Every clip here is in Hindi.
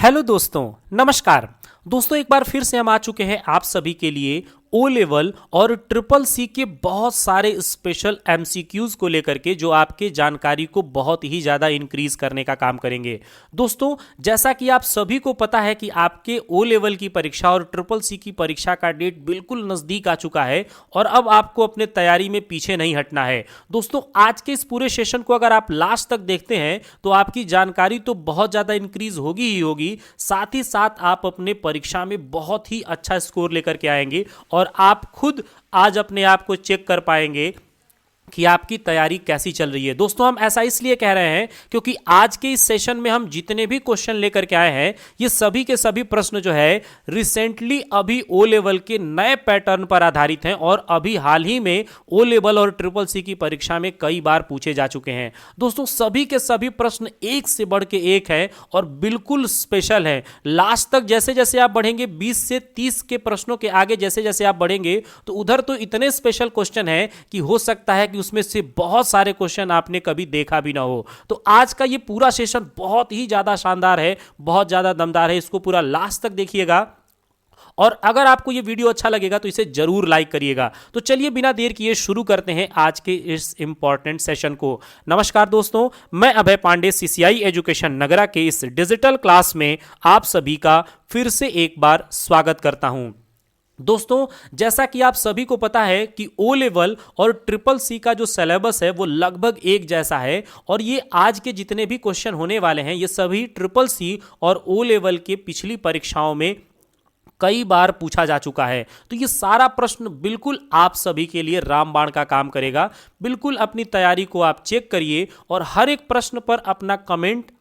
हेलो दोस्तों, नमस्कार। दोस्तों एक बार फिर से हम आ चुके हैं आप सभी के लिए ओ लेवल और ट्रिपल सी के बहुत सारे स्पेशल एमसीक्यूज को लेकर के जो आपके जानकारी को बहुत ही ज़्यादा इंक्रीज करने का काम करेंगे। दोस्तों जैसा कि आप सभी को पता है कि आपके ओ लेवल की परीक्षा और ट्रिपल सी की परीक्षा का डेट बिल्कुल नज़दीक आ चुका है और अब आपको अपने तैयारी में पीछे नहीं हटना है। दोस्तों आज के इस पूरे सेशन को अगर आप लास्ट तक देखते हैं तो आपकी जानकारी तो बहुत ज़्यादा इंक्रीज होगी ही होगी, साथ ही साथ आप अपने परीक्षा में बहुत ही अच्छा स्कोर लेकर के आएंगे और आप खुद आज अपने आप को चेक कर पाएंगे कि आपकी तैयारी कैसी चल रही है। दोस्तों हम ऐसा इसलिए कह रहे हैं क्योंकि आज के इस सेशन में हम जितने भी क्वेश्चन लेकर के आए हैं ये सभी के सभी प्रश्न जो है रिसेंटली अभी ओ लेवल के नए पैटर्न पर आधारित हैं और अभी हाल ही में ओ लेवल और ट्रिपल सी की परीक्षा में कई बार पूछे जा चुके हैं। दोस्तों सभी के सभी प्रश्न एक से बढ़ के एक है और बिल्कुल स्पेशल है। लास्ट तक जैसे जैसे आप बढ़ेंगे 20 से 30 के प्रश्नों के आगे जैसे जैसे आप बढ़ेंगे तो उधर तो इतने स्पेशल क्वेश्चन है कि हो सकता है उसमें से बहुत सारे क्वेश्चन आपने कभी देखा भी ना हो। तो आज का ये पूरा सेशन बहुत ही ज्यादा शानदार है, बहुत ज्यादा दमदार है। इसको पूरा लास्ट तक देखिएगा और अगर आपको ये वीडियो अच्छा लगेगा तो इसे जरूर लाइक करिएगा। तो चलिए बिना देर किए शुरू करते हैं आज के इस इंपॉर्टेंट सेशन को। नमस्कार दोस्तों, मैं अभय पांडे सीसीआई एजुकेशन नगरा के इस डिजिटल क्लास में आप सभी का फिर से एक बार स्वागत करता हूं। दोस्तों जैसा कि आप सभी को पता है कि ओ लेवल और ट्रिपल सी का जो सिलेबस है वो लगभग एक जैसा है और ये आज के जितने भी क्वेश्चन होने वाले हैं ये सभी ट्रिपल सी और ओ लेवल के पिछली परीक्षाओं में कई बार पूछा जा चुका है। तो ये सारा प्रश्न बिल्कुल आप सभी के लिए रामबाण का काम करेगा। बिल्कुल अपनी तैयारी को आप चेक करिए और हर एक प्रश्न पर अपना कमेंट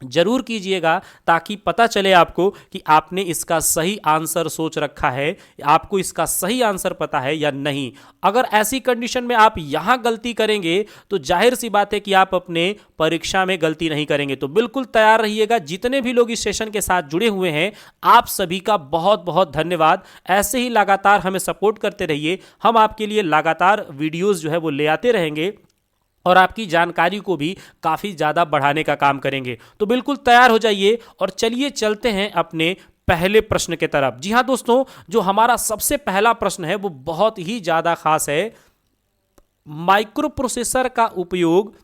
जरूर कीजिएगा ताकि पता चले आपको कि आपने इसका सही आंसर सोच रखा है, आपको इसका सही आंसर पता है या नहीं। अगर ऐसी कंडीशन में आप यहां गलती करेंगे तो जाहिर सी बात है कि आप अपने परीक्षा में गलती नहीं करेंगे। तो बिल्कुल तैयार रहिएगा। जितने भी लोग इस सेशन के साथ जुड़े हुए हैं आप सभी का बहुत बहुत धन्यवाद। ऐसे ही लगातार हमें सपोर्ट करते रहिए। हम आपके लिए लगातार वीडियोस जो है वो ले आते रहेंगे और आपकी जानकारी को भी काफ़ी ज़्यादा बढ़ाने का काम करेंगे। तो बिल्कुल तैयार हो जाइए और चलिए चलते हैं अपने पहले प्रश्न के तरफ। जी हाँ दोस्तों, जो हमारा सबसे पहला प्रश्न है वो बहुत ही ज़्यादा खास है। माइक्रो प्रोसेसर का उपयोग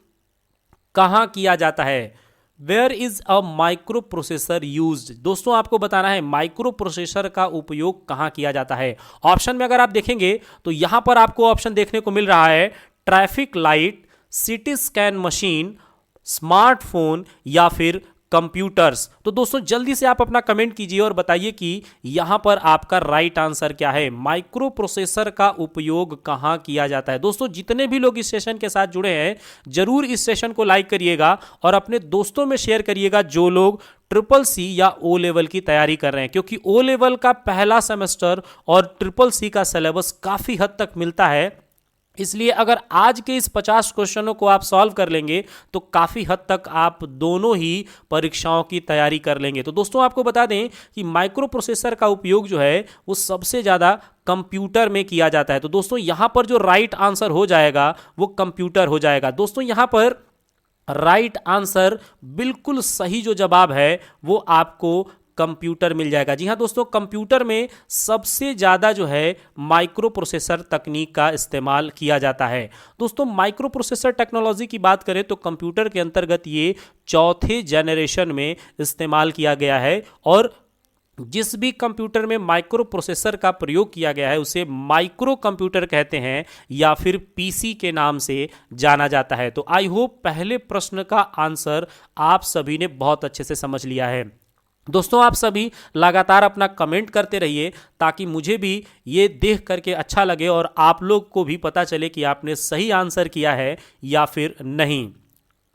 कहाँ किया जाता है? Where is a microprocessor used? दोस्तों आपको बताना है माइक्रो प्रोसेसर का उपयोग कहाँ किया जाता है। ऑप्शन में अगर आप देखेंगे तो यहां पर आपको ऑप्शन देखने को मिल रहा है traffic light, CT scan machine, smartphone या फिर कंप्यूटर्स। तो दोस्तों जल्दी से आप अपना कमेंट कीजिए और बताइए कि यहां पर आपका राइट आंसर क्या है। माइक्रो प्रोसेसर का उपयोग कहां किया जाता है? दोस्तों जितने भी लोग इस सेशन के साथ जुड़े हैं जरूर इस सेशन को लाइक करिएगा और अपने दोस्तों में शेयर करिएगा जो लोग ट्रिपल सी या ओ लेवल की तैयारी कर रहे हैं, क्योंकि ओ लेवल का पहला सेमेस्टर और ट्रिपल सी का सिलेबस काफी हद तक मिलता है। इसलिए अगर आज के इस 50 क्वेश्चनों को आप सॉल्व कर लेंगे तो काफ़ी हद तक आप दोनों ही परीक्षाओं की तैयारी कर लेंगे। तो दोस्तों आपको बता दें कि माइक्रो प्रोसेसर का उपयोग जो है वो सबसे ज़्यादा कंप्यूटर में किया जाता है। तो दोस्तों यहाँ पर जो राइट आंसर हो जाएगा वो कंप्यूटर हो जाएगा। दोस्तों यहाँ पर राइट आंसर बिल्कुल सही जो जवाब है वो आपको कंप्यूटर मिल जाएगा। जी हाँ दोस्तों, कंप्यूटर में सबसे ज़्यादा जो है माइक्रो प्रोसेसर तकनीक का इस्तेमाल किया जाता है। दोस्तों माइक्रो प्रोसेसर टेक्नोलॉजी की बात करें तो कंप्यूटर के अंतर्गत ये चौथे जनरेशन में इस्तेमाल किया गया है और जिस भी कंप्यूटर में माइक्रो प्रोसेसर का प्रयोग किया गया है उसे माइक्रो कंप्यूटर कहते हैं या फिर पीसी के नाम से जाना जाता है। तो आई होप पहले प्रश्न का आंसर आप सभी ने बहुत अच्छे से समझ लिया है। दोस्तों आप सभी लगातार अपना कमेंट करते रहिए ताकि मुझे भी ये देख करके अच्छा लगे और आप लोग को भी पता चले कि आपने सही आंसर किया है या फिर नहीं।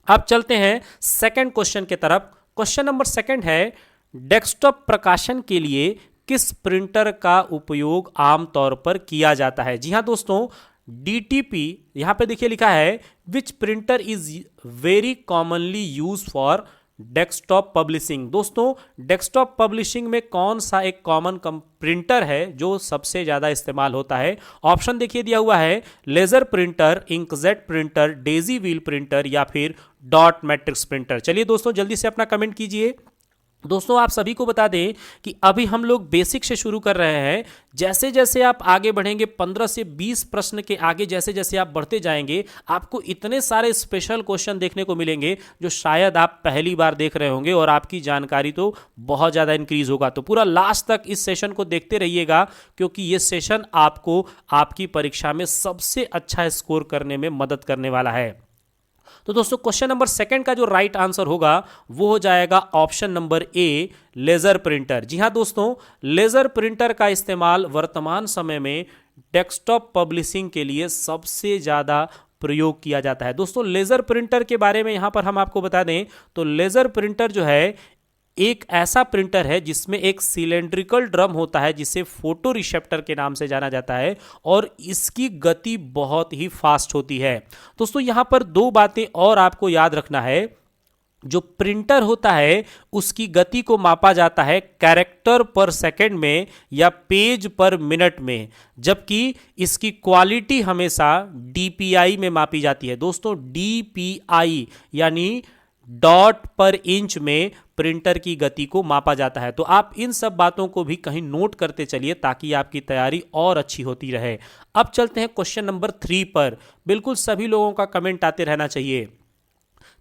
अब चलते हैं सेकंड क्वेश्चन के तरफ। क्वेश्चन नंबर सेकंड है डेस्कटॉप प्रकाशन के लिए किस प्रिंटर का उपयोग आमतौर पर किया जाता है? जी हाँ दोस्तों, DTP यहां पे देखिए लिखा है विच printer is very commonly use for desktop publishing. दोस्तों डेस्कटॉप पब्लिशिंग में कौन सा एक कॉमन प्रिंटर है जो सबसे ज्यादा इस्तेमाल होता है? ऑप्शन देखिए दिया हुआ है laser printer, inkjet printer, daisy wheel printer या फिर डॉट मैट्रिक्स प्रिंटर। चलिए दोस्तों जल्दी से अपना कमेंट कीजिए दोस्तों आप सभी को बता दें कि अभी हम लोग बेसिक से शुरू कर रहे हैं। जैसे जैसे आप आगे बढ़ेंगे, 15 से 20 प्रश्न के आगे जैसे जैसे आप बढ़ते जाएंगे, आपको इतने सारे स्पेशल क्वेश्चन देखने को मिलेंगे जो शायद आप पहली बार देख रहे होंगे, और आपकी जानकारी तो बहुत ज़्यादा इंक्रीज होगा। तो पूरा लास्ट तक इस सेशन को देखते रहिएगा, क्योंकि ये सेशन आपको आपकी परीक्षा में सबसे अच्छा स्कोर करने में मदद करने वाला है। तो दोस्तों क्वेश्चन नंबर सेकंड का जो राइट आंसर होगा वो हो जाएगा option number A, laser printer. जी हां दोस्तों, लेजर प्रिंटर का इस्तेमाल वर्तमान समय में डेस्कटॉप पब्लिशिंग के लिए सबसे ज़्यादा प्रयोग किया जाता है। दोस्तों लेजर प्रिंटर के बारे में यहां पर हम आपको बता दें तो लेजर प्रिंटर जो है एक ऐसा प्रिंटर है जिसमें एक सिलेंड्रिकल ड्रम होता है जिसे फोटो रिसेप्टर के नाम से जाना जाता है, और इसकी गति बहुत ही फास्ट होती है। दोस्तों यहां पर दो बातें और आपको याद रखना है। जो प्रिंटर होता है उसकी गति को मापा जाता है कैरेक्टर पर सेकंड में या पेज पर मिनट में, जबकि इसकी क्वालिटी हमेशा डीपीआई में मापी जाती है। दोस्तों डीपीआई यानी डॉट पर इंच में प्रिंटर की गति को मापा जाता है। तो आप इन सब बातों को भी कहीं नोट करते चलिए ताकि आपकी तैयारी और अच्छी होती रहे। अब चलते हैं क्वेश्चन नंबर 3 पर। बिल्कुल सभी लोगों का कमेंट आते रहना चाहिए।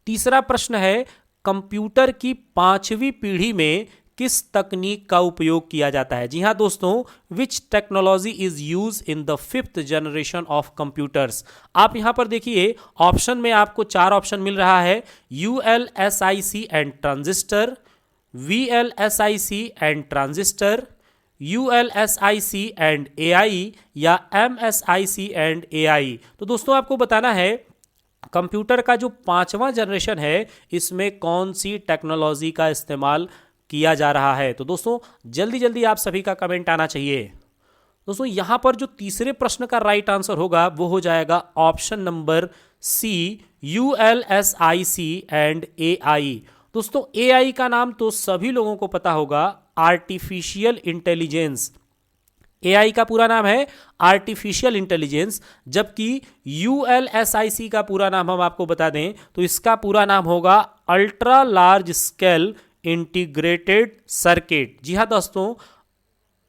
तीसरा प्रश्न है, कंप्यूटर की 5वीं पीढ़ी में किस तकनीक का उपयोग किया जाता है? जी हां दोस्तों, विच technology is use in the 5th generation of computers. आप यहां पर देखिए ऑप्शन में आपको 4 ऑप्शन मिल रहा है, ULSIC and transistor, VLSIC and transistor, ULSIC and AI, या एमएसआईसी एंड एआई। तो दोस्तों आपको बताना है कंप्यूटर का जो 5वां जनरेशन है इसमें कौन सी टेक्नोलॉजी का इस्तेमाल किया जा रहा है। तो दोस्तों जल्दी जल्दी आप सभी का कमेंट आना चाहिए। दोस्तों यहां पर जो तीसरे प्रश्न का राइट आंसर होगा वो हो जाएगा option number C, ULSIC and AI. दोस्तों एआई का नाम तो सभी लोगों को पता होगा, आर्टिफिशियल इंटेलिजेंस। एआई का पूरा नाम है आर्टिफिशियल इंटेलिजेंस, जबकि यूएलएसआईसी का पूरा नाम हम आपको बता दें तो इसका पूरा नाम होगा ultra large scale integrated circuit. जी हाँ दोस्तों,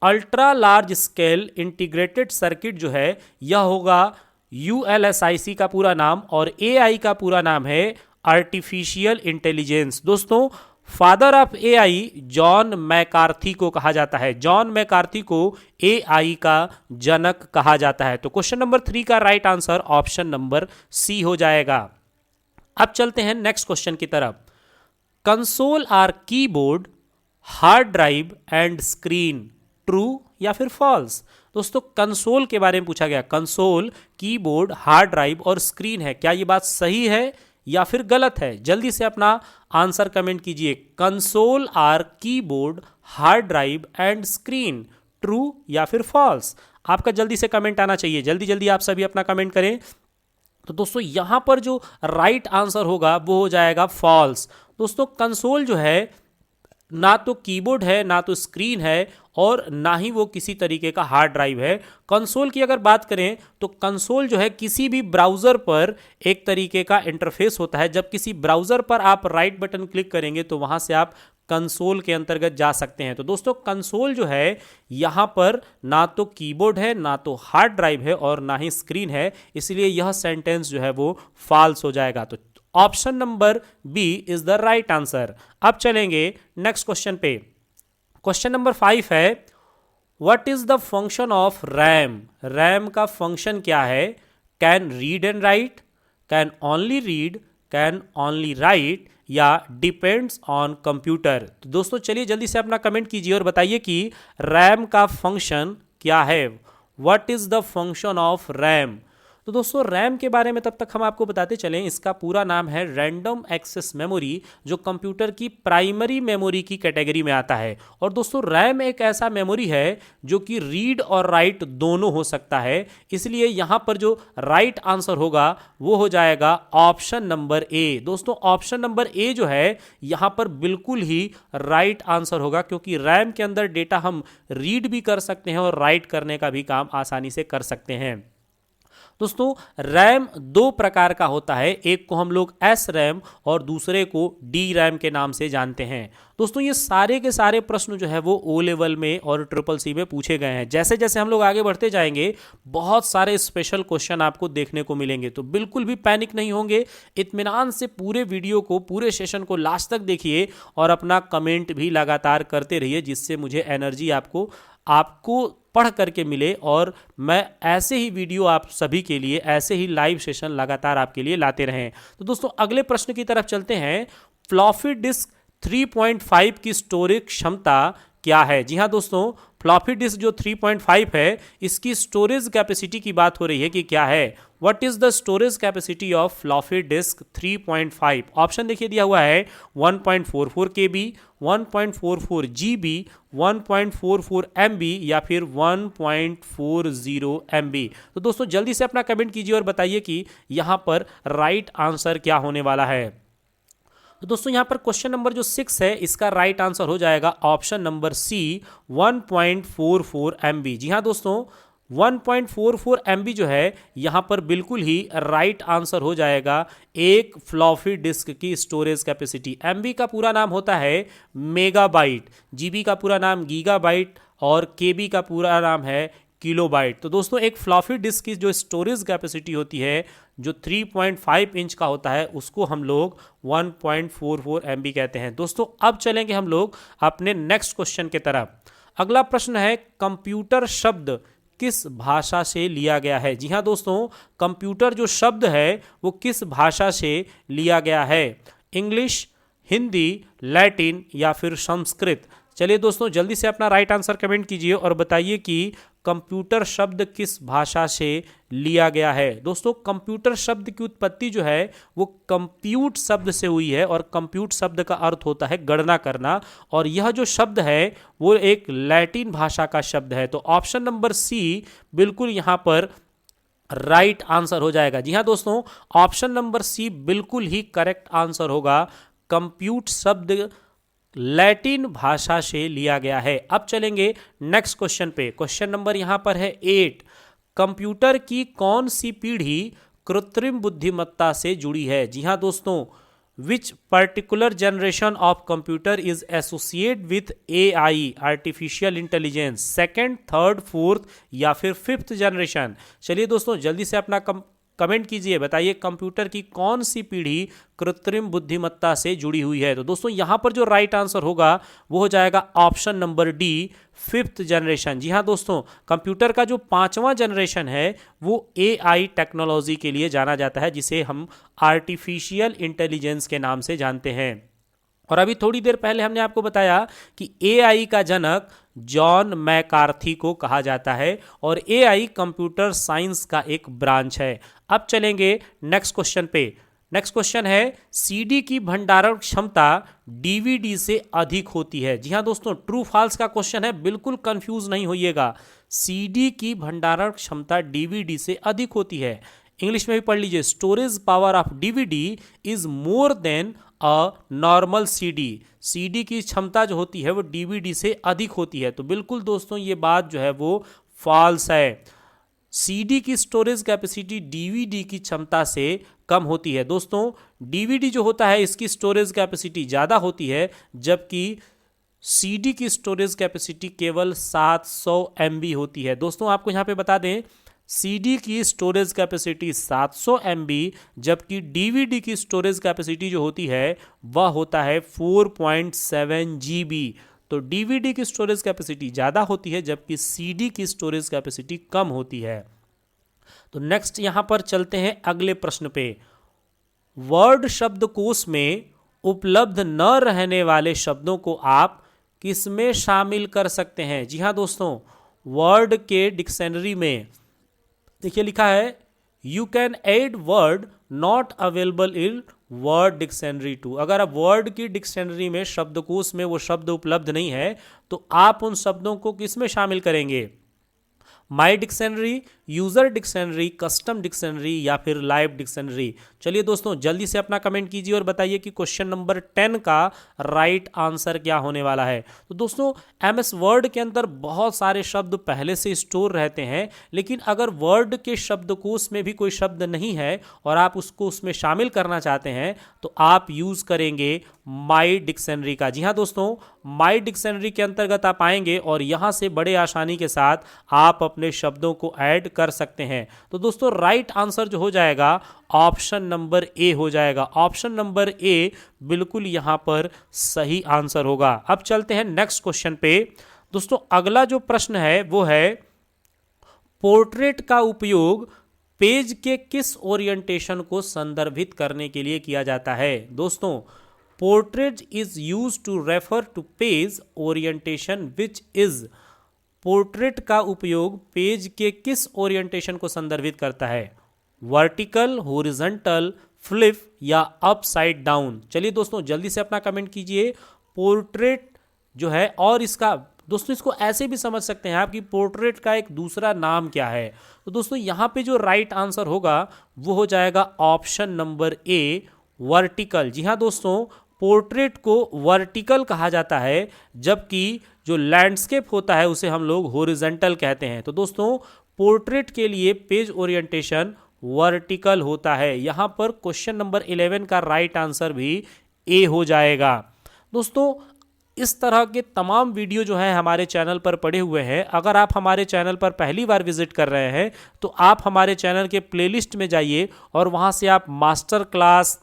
ultra large scale integrated circuit जो है यह होगा यूएलएसआईसी का पूरा नाम, और एआई का पूरा नाम है आर्टिफिशियल इंटेलिजेंस। दोस्तों father of AI John McCarthy को कहा जाता है। जॉन मैकार्थी को एआई का जनक कहा जाता है। तो क्वेश्चन नंबर 3 का right answer option number C हो जाएगा। अब चलते हैं नेक्स्ट क्वेश्चन की तरफ। Console or keyboard, hard drive and screen, true या फिर फॉल्स? दोस्तों कंसोल के बारे में पूछा गया। कंसोल, कीबोर्ड, हार्ड ड्राइव और स्क्रीन है, क्या ये बात सही है या फिर गलत है? जल्दी से अपना आंसर कमेंट कीजिए। Console or keyboard, hard drive and screen, true या फिर फॉल्स? आपका जल्दी से कमेंट आना चाहिए। जल्दी जल्दी आप सभी अपना कमेंट करें। तो दोस्तों यहां पर जो राइट आंसर होगा वो हो जाएगा फॉल्स। दोस्तों कंसोल जो है ना तो कीबोर्ड है, ना तो स्क्रीन है, और ना ही वो किसी तरीके का हार्ड ड्राइव है। कंसोल की अगर बात करें तो कंसोल जो है किसी भी ब्राउज़र पर एक तरीके का इंटरफेस होता है। जब किसी ब्राउज़र पर आप राइट बटन क्लिक करेंगे तो वहाँ से आप कंसोल के अंतर्गत जा सकते हैं। तो दोस्तों कंसोल जो है यहाँ पर ना तो कीबोर्ड है, ना तो हार्ड ड्राइव है, और ना ही स्क्रीन है, इसलिए यह सेंटेंस जो है वो फॉल्स हो जाएगा। तो option number B is the right answer. अब चलेंगे नेक्स्ट क्वेश्चन पे। क्वेश्चन नंबर 5 है, what is the function of RAM? RAM का फंक्शन क्या है? Can read and write, can only read, can only write, या डिपेंड्स ऑन कंप्यूटर? तो दोस्तों चलिए जल्दी से अपना कमेंट कीजिए और बताइए कि रैम का फंक्शन क्या है। What is the function of RAM? तो दोस्तों रैम के बारे में तब तक हम आपको बताते चलें, इसका पूरा नाम है रैंडम एक्सेस मेमोरी, जो कंप्यूटर की प्राइमरी मेमोरी की कैटेगरी में आता है। और दोस्तों रैम एक ऐसा मेमोरी है जो कि रीड और राइट दोनों हो सकता है, इसलिए यहां पर जो राइट आंसर होगा वो हो जाएगा ऑप्शन नंबर ए। दोस्तों ऑप्शन नंबर ए जो है यहां पर बिल्कुल ही राइट आंसर होगा, क्योंकि रैम के अंदर डेटा हम रीड भी कर सकते हैं और राइट करने का भी काम आसानी से कर सकते हैं। दोस्तों रैम दो प्रकार का होता है, एक को हम लोग एस रैम और दूसरे को डी रैम के नाम से जानते हैं। दोस्तों ये सारे के सारे प्रश्न जो है वो ओ लेवल में और ट्रिपल सी में पूछे गए हैं। जैसे जैसे हम लोग आगे बढ़ते जाएंगे बहुत सारे स्पेशल क्वेश्चन आपको देखने को मिलेंगे, तो बिल्कुल भी पैनिक नहीं होंगे, इत्मीनान से पूरे वीडियो को, पूरे सेशन को लास्ट तक देखिए और अपना कमेंट भी लगातार करते रहिए, जिससे मुझे एनर्जी आपको पढ़ करके मिले और मैं ऐसे ही वीडियो आप सभी के लिए, ऐसे ही लाइव सेशन लगातार आपके लिए लाते रहें। तो दोस्तों अगले प्रश्न की तरफ चलते हैं। फ्लॉपी डिस्क 3.5 की स्टोरेज क्षमता क्या है? जी हाँ दोस्तों, फ्लॉपी डिस्क जो 3.5 है इसकी स्टोरेज कैपेसिटी की बात हो रही है कि क्या है। What is the storage capacity of floppy disk 3.5? Option देखिए दिया हुआ है 1.44 KB, 1.44 GB, 1.44 MB या फिर 1.40 MB। तो दोस्तों जल्दी से अपना कमेंट कीजिए और बताइए कि यहां पर राइट आंसर क्या होने वाला है। तो दोस्तों यहां पर क्वेश्चन नंबर जो 6 है इसका राइट आंसर हो जाएगा ऑप्शन नंबर सी 1.44 MB। जी हाँ दोस्तों 1.44 MB जो है यहां पर बिल्कुल ही राइट आंसर हो जाएगा एक फ्लॉपी डिस्क की स्टोरेज कैपेसिटी। MB का पूरा नाम होता है मेगाबाइट, GB का पूरा नाम गीगाबाइट और KB का पूरा नाम है किलोबाइट। तो दोस्तों एक फ्लॉपी डिस्क की जो स्टोरेज कैपेसिटी होती है जो 3.5 इंच का होता है उसको हम लोग 1.44 MB कहते हैं। दोस्तों अब चलेंगे हम लोग अपने नेक्स्ट क्वेश्चन की तरफ। अगला प्रश्न है कंप्यूटर शब्द किस भाषा से लिया गया है? जी हाँ दोस्तों कंप्यूटर जो शब्द है वो किस भाषा से लिया गया है? इंग्लिश, हिंदी, लैटिन या फिर संस्कृत? चलिए दोस्तों जल्दी से अपना राइट आंसर कमेंट कीजिए और बताइए कि कंप्यूटर शब्द किस भाषा से लिया गया है। दोस्तों कंप्यूटर शब्द की उत्पत्ति जो है वो कंप्यूट शब्द से हुई है और कंप्यूट शब्द का अर्थ होता है गणना करना, और यह जो शब्द है वो एक लैटिन भाषा का शब्द है। तो ऑप्शन नंबर सी बिल्कुल यहां पर राइट आंसर हो जाएगा। जी हाँ दोस्तों ऑप्शन नंबर सी बिल्कुल ही करेक्ट आंसर होगा। कंप्यूट शब्द लैटिन भाषा से लिया गया है। अब चलेंगे नेक्स्ट क्वेश्चन पे। क्वेश्चन नंबर यहां पर है 8। कंप्यूटर की कौन सी पीढ़ी कृत्रिम बुद्धिमत्ता से जुड़ी है? जी हां दोस्तों which particular generation of computer is associate with AI artificial intelligence? Second, third, fourth या फिर फिफ्थ जनरेशन? चलिए दोस्तों जल्दी से अपना कमेंट कीजिए, बताइए कंप्यूटर की कौन सी पीढ़ी कृत्रिम बुद्धिमत्ता से जुड़ी हुई है। तो दोस्तों यहां पर जो राइट आंसर होगा वो हो जाएगा option number D, fifth generation. जी हां दोस्तों कंप्यूटर का जो 5वां जनरेशन है वो AI टेक्नोलॉजी के लिए जाना जाता है, जिसे हम आर्टिफिशियल इंटेलिजेंस के नाम से जानते हैं। और अभी थोड़ी देर पहले हमने आपको बताया कि AI का जनक जॉन मैकार्थी को कहा जाता है और AI कंप्यूटर साइंस का एक ब्रांच है। अब चलेंगे नेक्स्ट क्वेश्चन पे। नेक्स्ट क्वेश्चन है CD की भंडारण क्षमता DVD से अधिक होती है? जी हाँ दोस्तों ट्रू फॉल्स का क्वेश्चन है, बिल्कुल कंफ्यूज नहीं होइएगा। CD की भंडारण क्षमता DVD से अधिक होती है। इंग्लिश में भी पढ़ लीजिए, storage power of DVD is more than a normal CD की क्षमता जो होती है वो DVD से अधिक होती है। तो बिल्कुल दोस्तों ये बात जो है वो फॉल्स है। CD की स्टोरेज कैपेसिटी DVD की क्षमता से कम होती है। दोस्तों DVD जो होता है इसकी स्टोरेज कैपेसिटी ज़्यादा होती है, जबकि CD की स्टोरेज कैपेसिटी केवल 700 MB होती है। दोस्तों आपको यहाँ पे बता दें CD की स्टोरेज कैपेसिटी 700 MB, जबकि DVD की स्टोरेज कैपेसिटी जो होती है वह होता है 4.7 GB। तो DVD की स्टोरेज कैपेसिटी ज़्यादा होती है जबकि CD की स्टोरेज कैपेसिटी कम होती है। तो नेक्स्ट यहां पर चलते हैं अगले प्रश्न पे। वर्ड शब्दकोश में उपलब्ध न रहने वाले शब्दों को आप किसमें शामिल कर सकते हैं? जी हाँ दोस्तों वर्ड के डिक्शनरी में देखिए लिखा है you can add word not available in word dictionary too. अगर आप वर्ड की डिक्शनरी में शब्दकोश में वो शब्द उपलब्ध नहीं है तो आप उन शब्दों को किस में शामिल करेंगे? My dictionary, user dictionary, custom dictionary या फिर लाइव डिक्शनरी? चलिए दोस्तों जल्दी से अपना कमेंट कीजिए और बताइए कि क्वेश्चन नंबर 10 का राइट आंसर क्या होने वाला है। तो दोस्तों एमएस वर्ड के अंदर बहुत सारे शब्द पहले से स्टोर रहते हैं, लेकिन अगर वर्ड के शब्दकोश में भी कोई शब्द नहीं है और आप उसको उसमें शामिल करना चाहते हैं तो आप यूज करेंगे माई डिक्शनरी का। जी हाँ दोस्तों, माई डिक्शनरी के अंतर्गत आप आएंगे और यहां से बड़े आसानी के साथ आप अपने शब्दों को ऐड कर सकते हैं। तो दोस्तों राइट आंसर जो हो जाएगा ऑप्शन नंबर ए हो जाएगा। ऑप्शन नंबर ए बिल्कुल यहां पर सही आंसर होगा। अब चलते हैं नेक्स्ट क्वेश्चन पे। दोस्तों अगला जो प्रश्न है वो है पोर्ट्रेट का उपयोग पेज के किस ओरिएंटेशन को संदर्भित करने के लिए किया जाता है? दोस्तों portrait is use to refer to page orientation which is. Portrait का उपयोग पेज के किस ओरिएंटेशन को संदर्भित करता है? वर्टिकल, हॉरिजॉन्टल, फ्लिप या अपसाइड डाउन? चलिए दोस्तों जल्दी से अपना कमेंट कीजिए। पोर्ट्रेट जो है, और इसका दोस्तों इसको ऐसे भी समझ सकते हैं आप कि पोर्ट्रेट का एक दूसरा नाम क्या है। तो दोस्तों यहां पे जो राइट आंसर होगा वो हो जाएगा ऑप्शन नंबर ए, वर्टिकल। जी हाँ दोस्तों, पोर्ट्रेट को वर्टिकल कहा जाता है, जबकि जो लैंडस्केप होता है उसे हम लोग हॉरिजॉन्टल कहते हैं। तो दोस्तों पोर्ट्रेट के लिए पेज ओरिएंटेशन वर्टिकल होता है। यहां पर क्वेश्चन नंबर 11 का राइट आंसर भी ए हो जाएगा। दोस्तों इस तरह के तमाम वीडियो जो हैं हमारे चैनल पर पड़े हुए हैं। अगर आप हमारे चैनल पर पहली बार विजिट कर रहे हैं तो आप हमारे चैनल के प्लेलिस्ट में जाइए और वहां से आप मास्टर क्लास,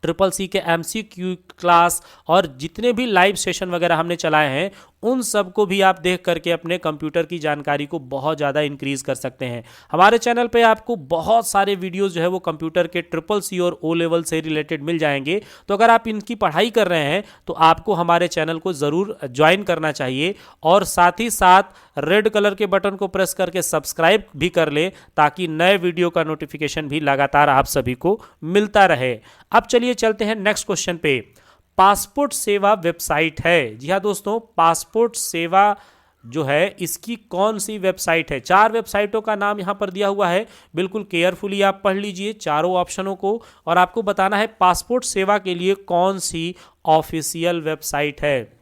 ट्रिपल सी के एमसीक्यू क्लास और जितने भी लाइव सेशन वगैरह हमने चलाए हैं उन सब को भी आप देख करके अपने कंप्यूटर की जानकारी को बहुत ज़्यादा इंक्रीज कर सकते हैं। हमारे चैनल पे आपको बहुत सारे वीडियोस जो है वो कंप्यूटर के ट्रिपल सी और ओ लेवल से रिलेटेड मिल जाएंगे। तो अगर आप इनकी पढ़ाई कर रहे हैं तो आपको हमारे चैनल को ज़रूर ज्वाइन करना चाहिए और साथ ही साथ रेड कलर के बटन को प्रेस करके सब्सक्राइब भी कर ले, ताकि नए वीडियो का नोटिफिकेशन भी लगातार आप सभी को मिलता रहे। अब चलिए चलते हैं नेक्स्ट क्वेश्चन पे। पासपोर्ट सेवा वेबसाइट है। जी हाँ दोस्तों, पासपोर्ट सेवा जो है इसकी कौन सी वेबसाइट है? 4 वेबसाइटों का नाम यहां पर दिया हुआ है, बिल्कुल केयरफुली आप पढ़ लीजिए चारों ऑप्शनों को और आपको बताना है पासपोर्ट सेवा के लिए कौन सी ऑफिशियल वेबसाइट है।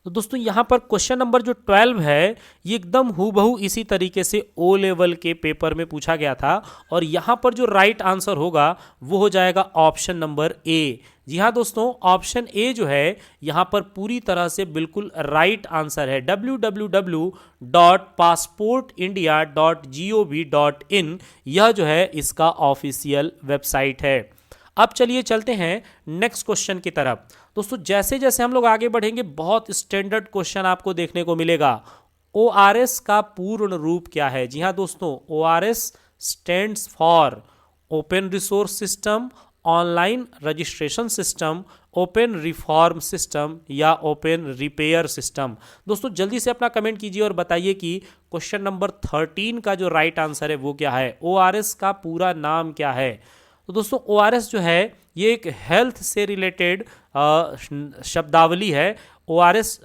तो दोस्तों यहाँ पर क्वेश्चन नंबर जो 12 है ये एकदम हूबहू इसी तरीके से ओ लेवल के पेपर में पूछा गया था और यहाँ पर जो राइट आंसर होगा वो हो जाएगा ऑप्शन नंबर ए। जी हाँ दोस्तों, ऑप्शन ए जो है यहाँ पर पूरी तरह से बिल्कुल राइट आंसर है। www.passportindia.gov.in यह जो है इसका ऑफिशियल वेबसाइट है। अब चलिए चलते हैं नेक्स्ट क्वेश्चन की तरफ। दोस्तों जैसे जैसे हम लोग आगे बढ़ेंगे बहुत स्टैंडर्ड क्वेश्चन आपको देखने को मिलेगा। ORS का पूर्ण रूप क्या है? जी हाँ दोस्तों, ORS stands for open resource system, online registration system, open reform system या ओपन रिपेयर सिस्टम। दोस्तों जल्दी से अपना कमेंट कीजिए और बताइए कि क्वेश्चन नंबर 13 का जो राइट आंसर है वो क्या है? ORS का पूरा नाम क्या है? तो दोस्तों ORS जो है ये एक हेल्थ से रिलेटेड शब्दावली है। ORS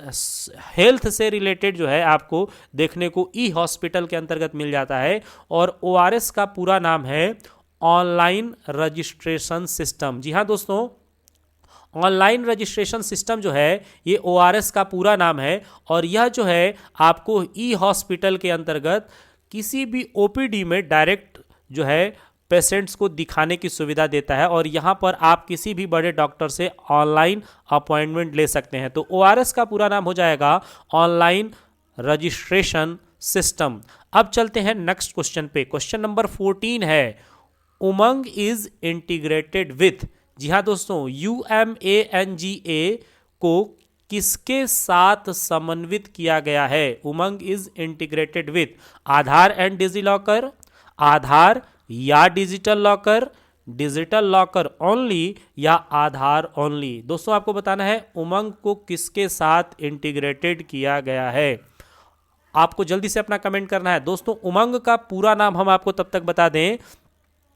हेल्थ से रिलेटेड जो है आपको देखने को ई हॉस्पिटल के अंतर्गत मिल जाता है और ORS का पूरा नाम है ऑनलाइन रजिस्ट्रेशन सिस्टम। जी हाँ दोस्तों, ऑनलाइन रजिस्ट्रेशन सिस्टम जो है ये ORS का पूरा नाम है और यह जो है आपको ई हॉस्पिटल के अंतर्गत किसी भी OPD में डायरेक्ट जो है पेशेंट्स को दिखाने की सुविधा देता है और यहाँ पर आप किसी भी बड़े डॉक्टर से ऑनलाइन अपॉइंटमेंट ले सकते हैं। तो ORS का पूरा नाम हो जाएगा ऑनलाइन रजिस्ट्रेशन सिस्टम। अब चलते हैं नेक्स्ट क्वेश्चन पे। क्वेश्चन नंबर 14 है उमंग इज इंटीग्रेटेड विथ। जी हाँ दोस्तों, UMANGA को किसके साथ समन्वित किया गया है? UMANG is integrated with Aadhaar and DigiLocker, Aadhaar या डिजिटल लॉकर ओनली या आधार ओनली। दोस्तों आपको बताना है उमंग को किसके साथ इंटीग्रेटेड किया गया है। आपको जल्दी से अपना कमेंट करना है। दोस्तों उमंग का पूरा नाम हम आपको तब तक बता दें,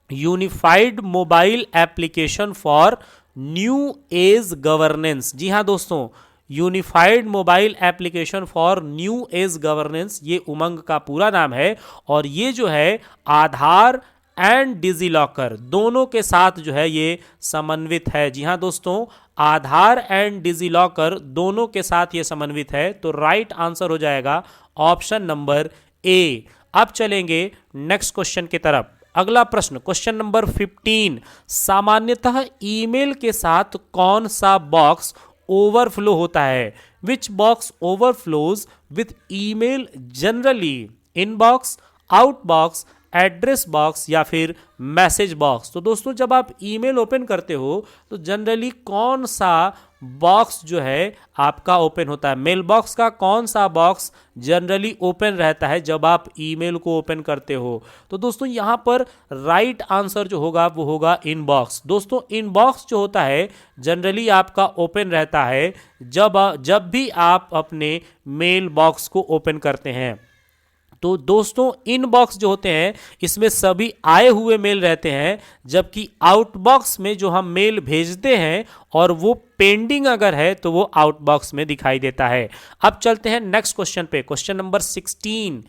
unified mobile application for new age governance. जी हाँ दोस्तों, unified mobile application for new age governance, ये उमंग का पूरा नाम है। और ये जो है आधार एंड डिजीलॉकर दोनों के साथ जो है ये समन्वित है। जी हाँ दोस्तों, आधार एंड डिजीलॉकर दोनों के साथ ये समन्वित है। तो राइट आंसर हो जाएगा ऑप्शन नंबर ए। अब चलेंगे नेक्स्ट क्वेश्चन की तरफ। अगला प्रश्न, क्वेश्चन नंबर 15, सामान्यतः ईमेल के साथ कौन सा बॉक्स ओवरफ्लो होता है? Which box overflows with email generally? Inbox, outbox, address box या फिर मैसेज बॉक्स? तो दोस्तों जब आप ईमेल ओपन करते हो तो जनरली कौन सा बॉक्स जो है आपका ओपन होता है? मेल बॉक्स का कौन सा बॉक्स जनरली ओपन रहता है जब आप ईमेल को ओपन करते हो? तो दोस्तों यहां पर राइट आंसर जो होगा वो होगा इनबॉक्स। दोस्तों इनबॉक्स जो होता है जनरली आपका ओपन रहता है जब भी आप अपने मेल बॉक्स को ओपन करते हैं। तो दोस्तों इनबॉक्स जो होते हैं इसमें सभी आए हुए मेल रहते हैं, जबकि आउटबॉक्स में जो हम मेल भेजते हैं और वो पेंडिंग अगर है तो वो आउटबॉक्स में दिखाई देता है। अब चलते हैं नेक्स्ट क्वेश्चन पे, क्वेश्चन नंबर 16,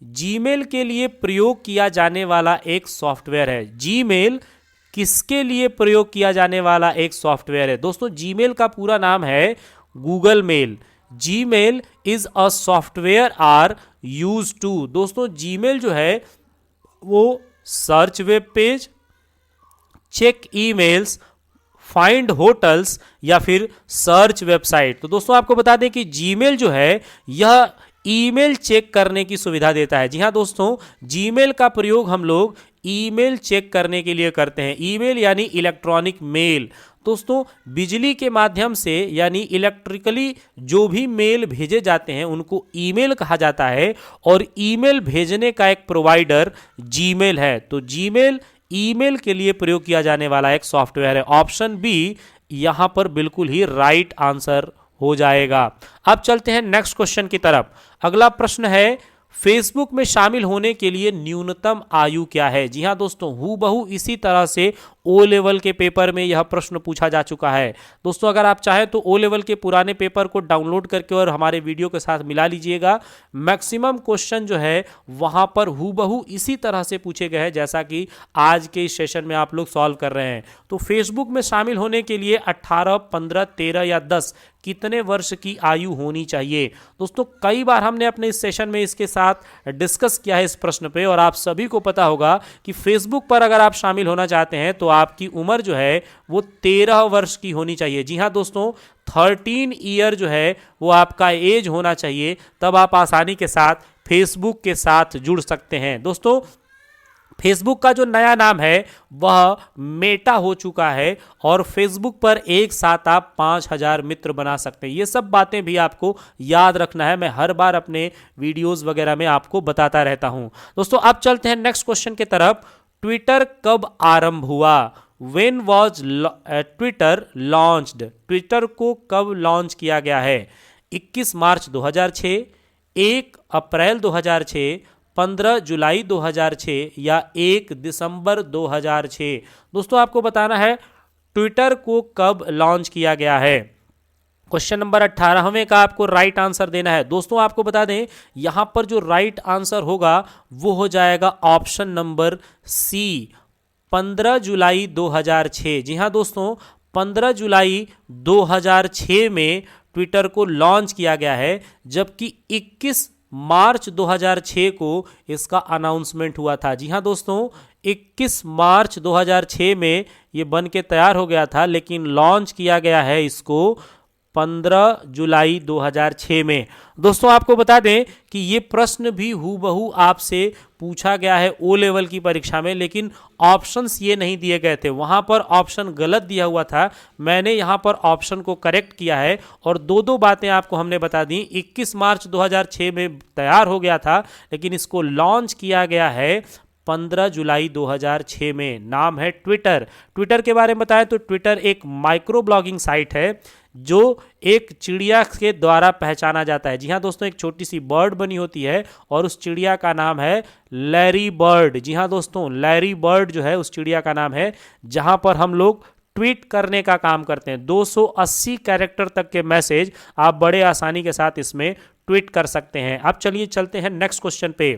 जीमेल के लिए प्रयोग किया जाने वाला एक सॉफ्टवेयर है। जीमेल किसके लिए प्रयोग किया जाने वाला एक सॉफ्टवेयर है? दोस्तों जीमेल का पूरा नाम है Google mail. Gmail is a software or use to. दोस्तों जीमेल जो है वो search web page, check emails, find hotels या फिर सर्च वेबसाइट। तो दोस्तों आपको बता दें कि जीमेल जो है यह ईमेल चेक करने की सुविधा देता है। जी हाँ दोस्तों, जीमेल का प्रयोग हम लोग ईमेल चेक करने के लिए करते हैं। ईमेल यानी इलेक्ट्रॉनिक मेल। दोस्तों बिजली के माध्यम से यानी इलेक्ट्रिकली जो भी मेल भेजे जाते हैं उनको ईमेल कहा जाता है, और ईमेल भेजने का एक प्रोवाइडर जीमेल है। तो जीमेल ईमेल के लिए प्रयोग किया जाने वाला एक सॉफ्टवेयर है। ऑप्शन बी यहां पर बिल्कुल ही राइट आंसर हो जाएगा। अब चलते हैं नेक्स्ट क्वेश्चन की तरफ। अगला प्रश्न है, फेसबुक में शामिल होने के लिए न्यूनतम आयु क्या है? जी हाँ दोस्तों, हूबहू इसी तरह से ओ लेवल के पेपर में यह प्रश्न पूछा जा चुका है। दोस्तों अगर आप चाहें तो ओ लेवल के पुराने पेपर को डाउनलोड करके और हमारे वीडियो के साथ मिला लीजिएगा। मैक्सिमम क्वेश्चन जो है वहां पर हूबहू इसी तरह से पूछे गए हैं जैसा कि आज के इस सेशन में आप लोग सॉल्व कर रहे हैं। तो फेसबुक में शामिल होने के लिए 18, 15, 13 या 10 कितने वर्ष की आयु होनी चाहिए? दोस्तों कई बार हमने अपने इस सेशन में इसके साथ डिस्कस किया है इस प्रश्न पे, और आप सभी को पता होगा कि फेसबुक पर अगर आप शामिल होना चाहते हैं तो आपकी उम्र जो है वो 13 वर्ष की होनी चाहिए। जी हाँ दोस्तों, 13 ईयर जो है वो आपका एज होना चाहिए, तब आप आसानी के साथ फेसबुक के साथ जुड़ सकते हैं। दोस्तों फेसबुक का जो नया नाम है वह मेटा हो चुका है, और फेसबुक पर एक साथ आप 5000 मित्र बना सकते हैं। ये सब बातें भी आपको याद रखना है, मैं हर बार अपने वीडियोस वगैरह में आपको बताता रहता हूं। दोस्तों अब चलते हैं नेक्स्ट क्वेश्चन की तरफ। ट्विटर कब आरंभ हुआ? When was Twitter launched? Twitter को कब लॉन्च किया गया है? 21 मार्च 2006, 1 अप्रैल 2006, 15 जुलाई 2006 या 1 दिसंबर 2006? दोस्तों आपको बताना है ट्विटर को कब लॉन्च किया गया है। क्वेश्चन नंबर 18वें का आपको राइट आंसर देना है। दोस्तों आपको बता दें यहां पर जो राइट आंसर होगा वो हो जाएगा ऑप्शन नंबर सी, 15 जुलाई 2006। जी हां दोस्तों, 15 जुलाई 2006 में ट्विटर को लॉन्च किया गया है, जबकि 21 मार्च 2006 को इसका अनाउंसमेंट हुआ था। जी हां दोस्तों, 21 मार्च 2006 में ये बन के तैयार हो गया था, लेकिन लॉन्च किया गया है इसको 15 जुलाई 2006 में। दोस्तों आपको बता दें कि ये प्रश्न भी हूबहू आपसे पूछा गया है ओ लेवल की परीक्षा में, लेकिन ऑप्शंस ये नहीं दिए गए थे, वहां पर ऑप्शन गलत दिया हुआ था। मैंने यहां पर ऑप्शन को करेक्ट किया है और दो बातें आपको हमने बता दी। 21 मार्च 2006 में तैयार हो गया था, लेकिन इसको लॉन्च किया गया है 15 जुलाई 2006 में। नाम है ट्विटर। ट्विटर के बारे में बताएं तो ट्विटर एक माइक्रो ब्लॉगिंग साइट है जो एक चिड़िया के द्वारा पहचाना जाता है। जी हाँ दोस्तों, एक छोटी सी बर्ड बनी होती है और उस चिड़िया का नाम है लैरी बर्ड। जी हाँ दोस्तों, लैरी बर्ड जो है उस चिड़िया का नाम है, जहां पर हम लोग ट्वीट करने का काम करते हैं। 280 कैरेक्टर तक के मैसेज आप बड़े आसानी के साथ इसमें ट्वीट कर सकते हैं। अब चलिए चलते हैं नेक्स्ट क्वेश्चन पे।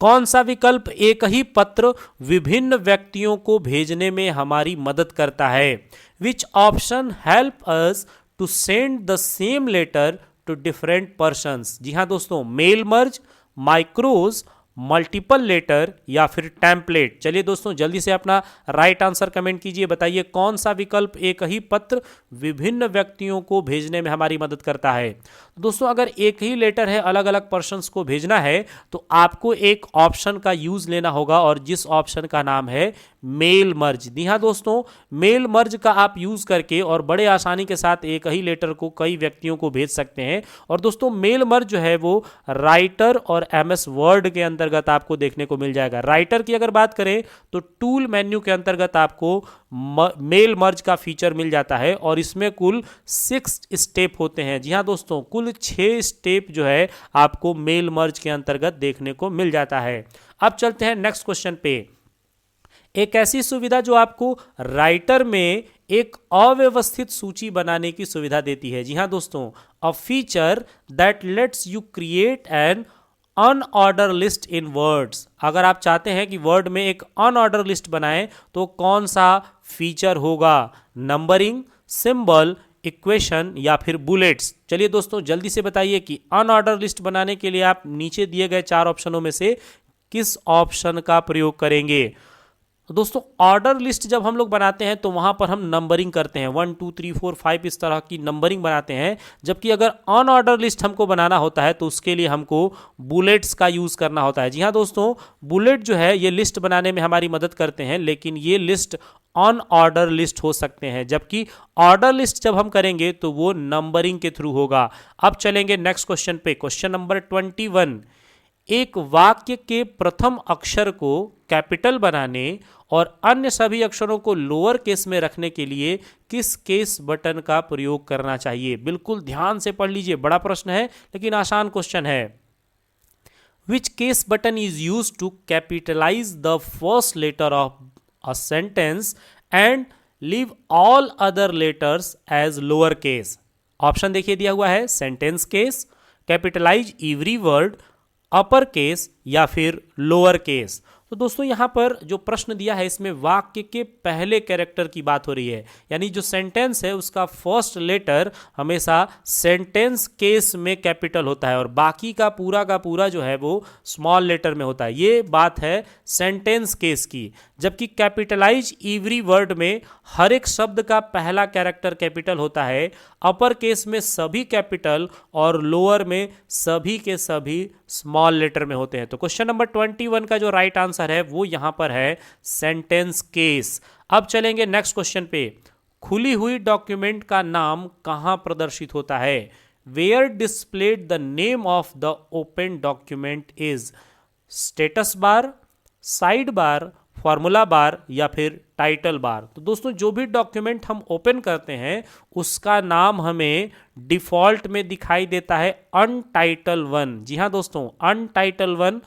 कौन सा विकल्प एक ही पत्र विभिन्न व्यक्तियों को भेजने में हमारी मदद करता है? Which option help us to send the same letter to different persons? जी हाँ दोस्तों, mail merge, macros, multiple letter या फिर टेम्पलेट। चलिए दोस्तों जल्दी से अपना राइट आंसर कमेंट कीजिए, बताइए कौन सा विकल्प एक ही पत्र विभिन्न व्यक्तियों को भेजने में हमारी मदद करता है। दोस्तों अगर एक ही लेटर है, अलग अलग पर्सन्स को भेजना है, तो आपको एक ऑप्शन का यूज लेना होगा और जिस ऑप्शन का नाम है मेल मर्ज। जी हाँ दोस्तों, मेल मर्ज का आप यूज करके और बड़े आसानी के साथ एक ही लेटर को कई व्यक्तियों को भेज सकते हैं। और दोस्तों मेल मर्ज जो है वो राइटर और एमएस वर्ड के अंतर्गत आपको देखने को मिल जाएगा। राइटर की अगर बात करें तो टूल मेन्यू के अंतर्गत आपको मेल मर्ज का फीचर मिल जाता है और इसमें कुल 6 स्टेप होते हैं। जी हाँ दोस्तों, कुल 6 स्टेप जो है आपको मेल मर्ज के अंतर्गत देखने को मिल जाता है। अब चलते हैं नेक्स्ट क्वेश्चन पे। एक ऐसी सुविधा जो आपको राइटर में एक अव्यवस्थित सूची बनाने की सुविधा देती है। जी हाँ दोस्तों, a feature that let's you create an unordered list in words. अगर आप चाहते हैं कि वर्ड में एक अनऑर्डर लिस्ट बनाएं तो कौन सा फीचर होगा? नंबरिंग, सिंबल, इक्वेशन या फिर बुलेट्स? चलिए दोस्तों जल्दी से बताइए कि अनऑर्डर लिस्ट बनाने के लिए आप नीचे दिए गए 4 ऑप्शनों में से किस ऑप्शन का प्रयोग करेंगे। तो दोस्तों ऑर्डर लिस्ट जब हम लोग बनाते हैं तो वहां पर हम नंबरिंग करते हैं, 1 2 3 4 5 इस तरह की नंबरिंग बनाते हैं। जबकि अगर अनऑर्डर लिस्ट हमको बनाना होता है तो उसके लिए हमको बुलेट्स का यूज करना होता है। जी हाँ दोस्तों, बुलेट जो है ये लिस्ट बनाने में हमारी मदद करते हैं, लेकिन ये लिस्ट अनऑर्डर लिस्ट हो सकते हैं। जबकि ऑर्डर लिस्ट जब हम करेंगे तो वो नंबरिंग के थ्रू होगा। अब चलेंगे नेक्स्ट क्वेश्चन पे, क्वेश्चन नंबर 21। एक वाक्य के प्रथम अक्षर को कैपिटल बनाने और अन्य सभी अक्षरों को लोअर केस में रखने के लिए किस केस बटन का प्रयोग करना चाहिए? बिल्कुल ध्यान से पढ़ लीजिए, बड़ा प्रश्न है लेकिन आसान क्वेश्चन है। Which case button is use to capitalize the first letter of a sentence and leave all other letters as lower case? Option देखिए दिया हुआ है, sentence case, capitalize every word, upper case या फिर लोअर केस। तो दोस्तों यहाँ पर जो प्रश्न दिया है इसमें वाक्य के पहले कैरेक्टर की बात हो रही है, यानी जो सेंटेंस है उसका फर्स्ट लेटर हमेशा सेंटेंस केस में कैपिटल होता है और बाकी का पूरा जो है वो स्मॉल लेटर में होता है। ये बात है सेंटेंस केस की। जबकि कैपिटलाइज एवरी वर्ड में हर एक शब्द का पहला कैरेक्टर कैपिटल होता है, अपर केस में सभी कैपिटल और लोअर में सभी के सभी स्मॉल लेटर में होते हैं। तो क्वेश्चन नंबर 21 का जो राइट आंसर है वो यहां पर है सेंटेंस केस। अब चलेंगे नेक्स्ट क्वेश्चन पे। खुली हुई डॉक्यूमेंट का नाम कहां प्रदर्शित होता है? Where displayed the name of the open document is? Status bar, side bar, formula bar या फिर टाइटल बार? तो दोस्तों जो भी डॉक्यूमेंट हम ओपन करते हैं उसका नाम हमें डिफॉल्ट में दिखाई देता है अनटाइटल 1। जी हाँ दोस्तों, अनटाइटल 1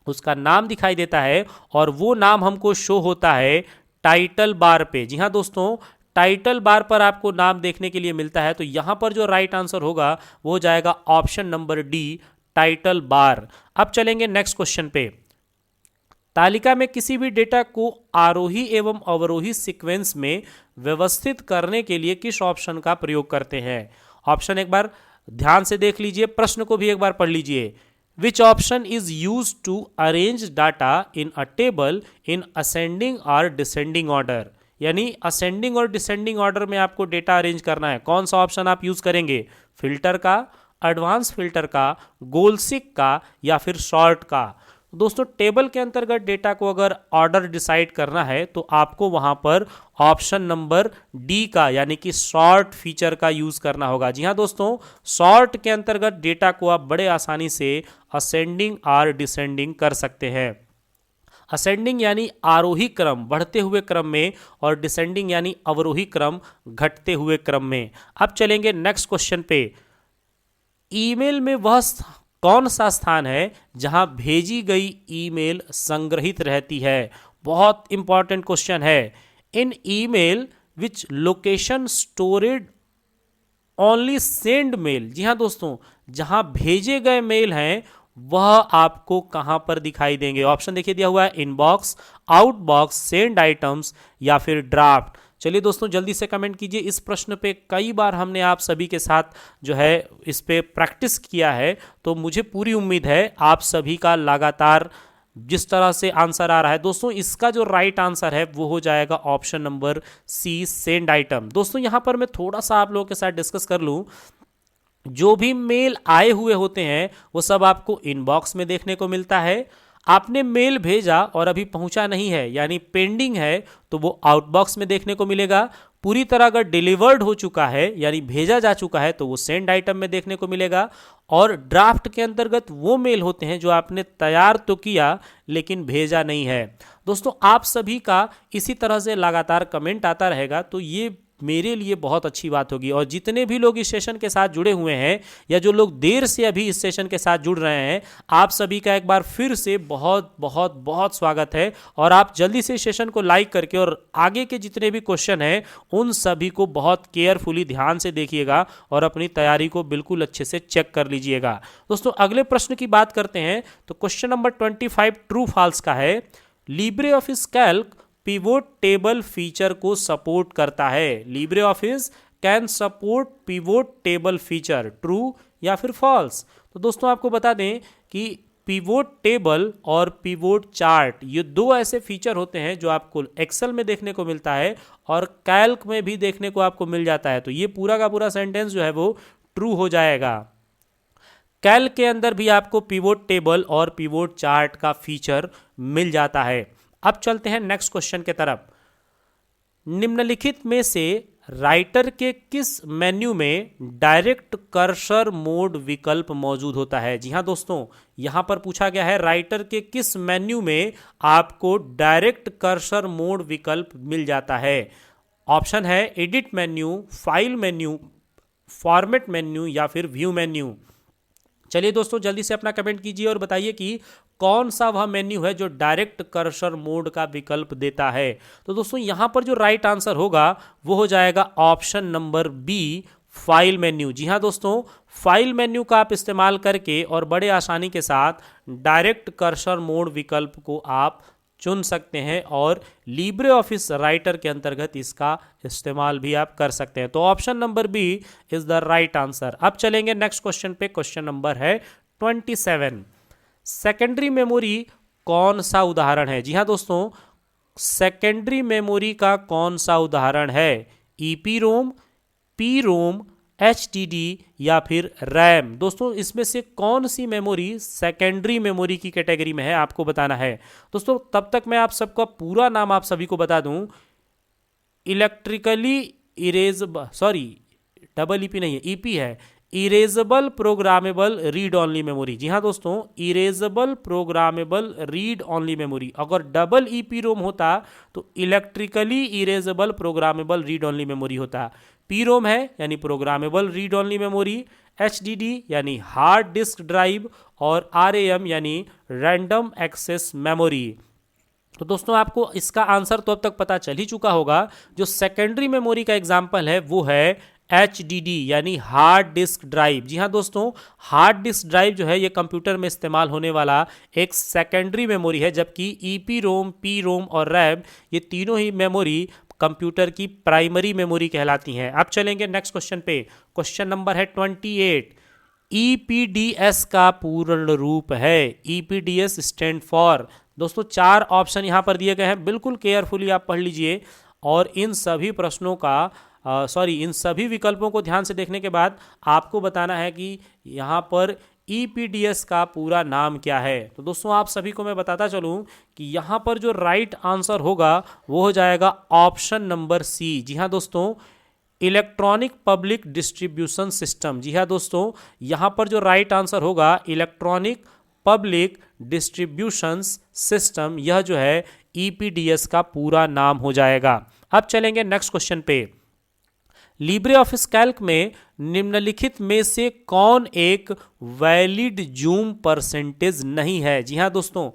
उसका नाम दिखाई देता है और वो नाम हमको शो होता है टाइटल बार पे। जी हाँ दोस्तों, टाइटल बार पर आपको नाम देखने के लिए मिलता है। तो यहां पर जो राइट आंसर होगा वो हो जाएगा option number D, title bar. अब चलेंगे नेक्स्ट क्वेश्चन पे। तालिका में किसी भी डेटा को आरोही एवं अवरोही सीक्वेंस में व्यवस्थित करने के लिए किस ऑप्शन का प्रयोग करते हैं? ऑप्शन एक बार ध्यान से देख लीजिए, प्रश्न को भी एक बार पढ़ लीजिए। Which option is use to arrange data in a table in ascending और डिसेंडिंग ऑर्डर? यानी असेंडिंग और डिसेंडिंग ऑर्डर में आपको डेटा अरेंज करना है, कौन सा ऑप्शन आप यूज करेंगे? फिल्टर का, एडवांस फिल्टर का, गोलसिक का या फिर सॉर्ट का? दोस्तों टेबल के अंतर्गत डेटा को अगर ऑर्डर डिसाइड करना है तो आपको वहां पर ऑप्शन नंबर डी का यानी कि सॉर्ट फीचर का यूज करना होगा। जी हाँ दोस्तों, सॉर्ट के अंतर्गत डेटा को आप बड़े आसानी से असेंडिंग और डिसेंडिंग कर सकते हैं। असेंडिंग यानी आरोही क्रम बढ़ते हुए क्रम में और डिसेंडिंग यानी अवरोही क्रम घटते हुए क्रम में। अब चलेंगे नेक्स्ट क्वेश्चन पे। ईमेल में वह कौन सा स्थान है जहां भेजी गई ईमेल संग्रहित रहती है? बहुत इंपॉर्टेंट क्वेश्चन है। In email which location stored only send mail. जी हाँ दोस्तों, जहां भेजे गए मेल हैं वह आपको कहां पर दिखाई देंगे? ऑप्शन देखिए दिया हुआ है, इनबॉक्स, आउटबॉक्स, सेंड आइटम्स या फिर ड्राफ्ट। चलिए दोस्तों जल्दी से कमेंट कीजिए। इस प्रश्न पे कई बार हमने आप सभी के साथ जो है इस पे प्रैक्टिस किया है, तो मुझे पूरी उम्मीद है आप सभी का लगातार जिस तरह से आंसर आ रहा है। दोस्तों इसका जो राइट आंसर है वो हो जाएगा option number C, send item. दोस्तों यहां पर मैं थोड़ा सा आप लोगों के साथ डिस्कस कर लूं, जो भी मेल आए हुए होते हैं वो सब आपको इनबॉक्स में देखने को मिलता है। आपने मेल भेजा और अभी पहुंचा नहीं है यानी पेंडिंग है, तो वो आउटबॉक्स में देखने को मिलेगा। पूरी तरह अगर डिलीवर्ड हो चुका है यानी भेजा जा चुका है तो वो सेंड आइटम में देखने को मिलेगा। और ड्राफ्ट के अंतर्गत वो मेल होते हैं जो आपने तैयार तो किया लेकिन भेजा नहीं है। दोस्तों आप सभी का इसी तरह से लगातार कमेंट आता रहेगा तो ये मेरे लिए बहुत अच्छी बात होगी। और जितने भी लोग इस सेशन के साथ जुड़े हुए हैं या जो लोग देर से अभी इस सेशन के साथ जुड़ रहे हैं, आप सभी का एक बार फिर से बहुत बहुत बहुत स्वागत है। और आप जल्दी से इस सेशन को लाइक करके और आगे के जितने भी क्वेश्चन हैं उन सभी को बहुत केयरफुली ध्यान से देखिएगा और अपनी तैयारी को बिल्कुल अच्छे से चेक कर लीजिएगा। दोस्तों अगले प्रश्न की बात करते हैं तो क्वेश्चन नंबर 25 ट्रू फॉल्स का है। Libre office Calc pivot table feature को सपोर्ट करता है। Libre office can support pivot table feature, true या फिर फॉल्स? तो दोस्तों आपको बता दें कि पिवोट टेबल और पिवोट चार्ट ये दो ऐसे फीचर होते हैं जो आपको एक्सेल में देखने को मिलता है और कैल्क में भी देखने को आपको मिल जाता है। तो ये पूरा का पूरा सेंटेंस जो है वो ट्रू हो जाएगा। कैल्क के अंदर भी आपको पिवोट टेबल और पिवोट चार्ट का फीचर मिल जाता है। अब चलते हैं नेक्स्ट क्वेश्चन के तरफ। निम्नलिखित में से राइटर के किस मेन्यू में डायरेक्ट कर्सर मोड विकल्प मौजूद होता है? जी हां दोस्तों, यहां पर पूछा गया है राइटर के किस मेन्यू में आपको डायरेक्ट कर्सर मोड विकल्प मिल जाता है। ऑप्शन है edit menu, file menu, format menu या फिर व्यू मेन्यू। चलिए दोस्तों जल्दी से अपना कमेंट कीजिए और बताइए कि कौन सा वह मेन्यू है जो डायरेक्ट कर्सर मोड का विकल्प देता है। तो दोस्तों यहां पर जो राइट आंसर होगा वो हो जाएगा option number B, file menu. जी हां दोस्तों, फाइल मेन्यू का आप इस्तेमाल करके और बड़े आसानी के साथ डायरेक्ट कर्सर मोड विकल्प को आप चुन सकते हैं और लिब्रे ऑफिस राइटर के अंतर्गत इसका इस्तेमाल भी आप कर सकते हैं। तो option number B is the right answer. अब चलेंगे नेक्स्ट क्वेश्चन पे। क्वेश्चन नंबर है 27। सेकेंडरी मेमोरी कौन सा उदाहरण है? जी हां दोस्तों, सेकेंडरी मेमोरी का कौन सा उदाहरण है? ईपी रोम, पी रोम, HDD या फिर रैम? दोस्तों इसमें से कौन सी मेमोरी सेकेंडरी मेमोरी की कैटेगरी में है आपको बताना है। दोस्तों तब तक मैं आप सबका पूरा नाम आप सभी को बता दूं। Electrically erasable, sorry double EP नहीं है, ईपी है, erasable programmable read only memory. जी हाँ दोस्तों, erasable programmable read only memory. अगर डबल ईपी रोम होता तो electrically erasable programmable read only memory होता। पी रोम है यानी programmable read only memory, HDD यानी हार्ड डिस्क ड्राइव और RAM यानी रैंडम एक्सेस मेमोरी। तो दोस्तों आपको इसका आंसर तो अब तक पता चल ही चुका होगा। जो सेकेंडरी मेमोरी का एग्जाम्पल है वो है HDD यानी हार्ड डिस्क ड्राइव। जी हाँ दोस्तों, हार्ड डिस्क ड्राइव जो है ये कंप्यूटर में इस्तेमाल होने वाला एक सेकेंडरी मेमोरी है, जबकि ईपी रोम, पी रोम और रैम ये तीनों ही मेमोरी कंप्यूटर की प्राइमरी मेमोरी कहलाती हैं। अब चलेंगे नेक्स्ट क्वेश्चन पे। क्वेश्चन नंबर है 28। EPDS का पूर्ण रूप है। EPDS stand for? दोस्तों 4 ऑप्शन यहां पर दिए गए हैं, बिल्कुल केयरफुली आप पढ़ लीजिए और इन सभी प्रश्नों का इन सभी विकल्पों को ध्यान से देखने के बाद आपको बताना है कि यहाँ पर EPDS का पूरा नाम क्या है। तो दोस्तों आप सभी को मैं बताता चलूँ कि यहाँ पर जो राइट आंसर होगा वो हो जाएगा ऑप्शन नंबर सी। जी हाँ दोस्तों, इलेक्ट्रॉनिक पब्लिक डिस्ट्रीब्यूशन सिस्टम। जी हाँ दोस्तों, यहाँ पर जो राइट आंसर होगा इलेक्ट्रॉनिक पब्लिक डिस्ट्रीब्यूशन सिस्टम, यह जो है EPDS का पूरा नाम हो जाएगा। अब चलेंगे नेक्स्ट क्वेश्चन पे। लिब्रे ऑफिस कैल्क में निम्नलिखित में से कौन एक वैलिड जूम परसेंटेज नहीं है? जी हाँ दोस्तों,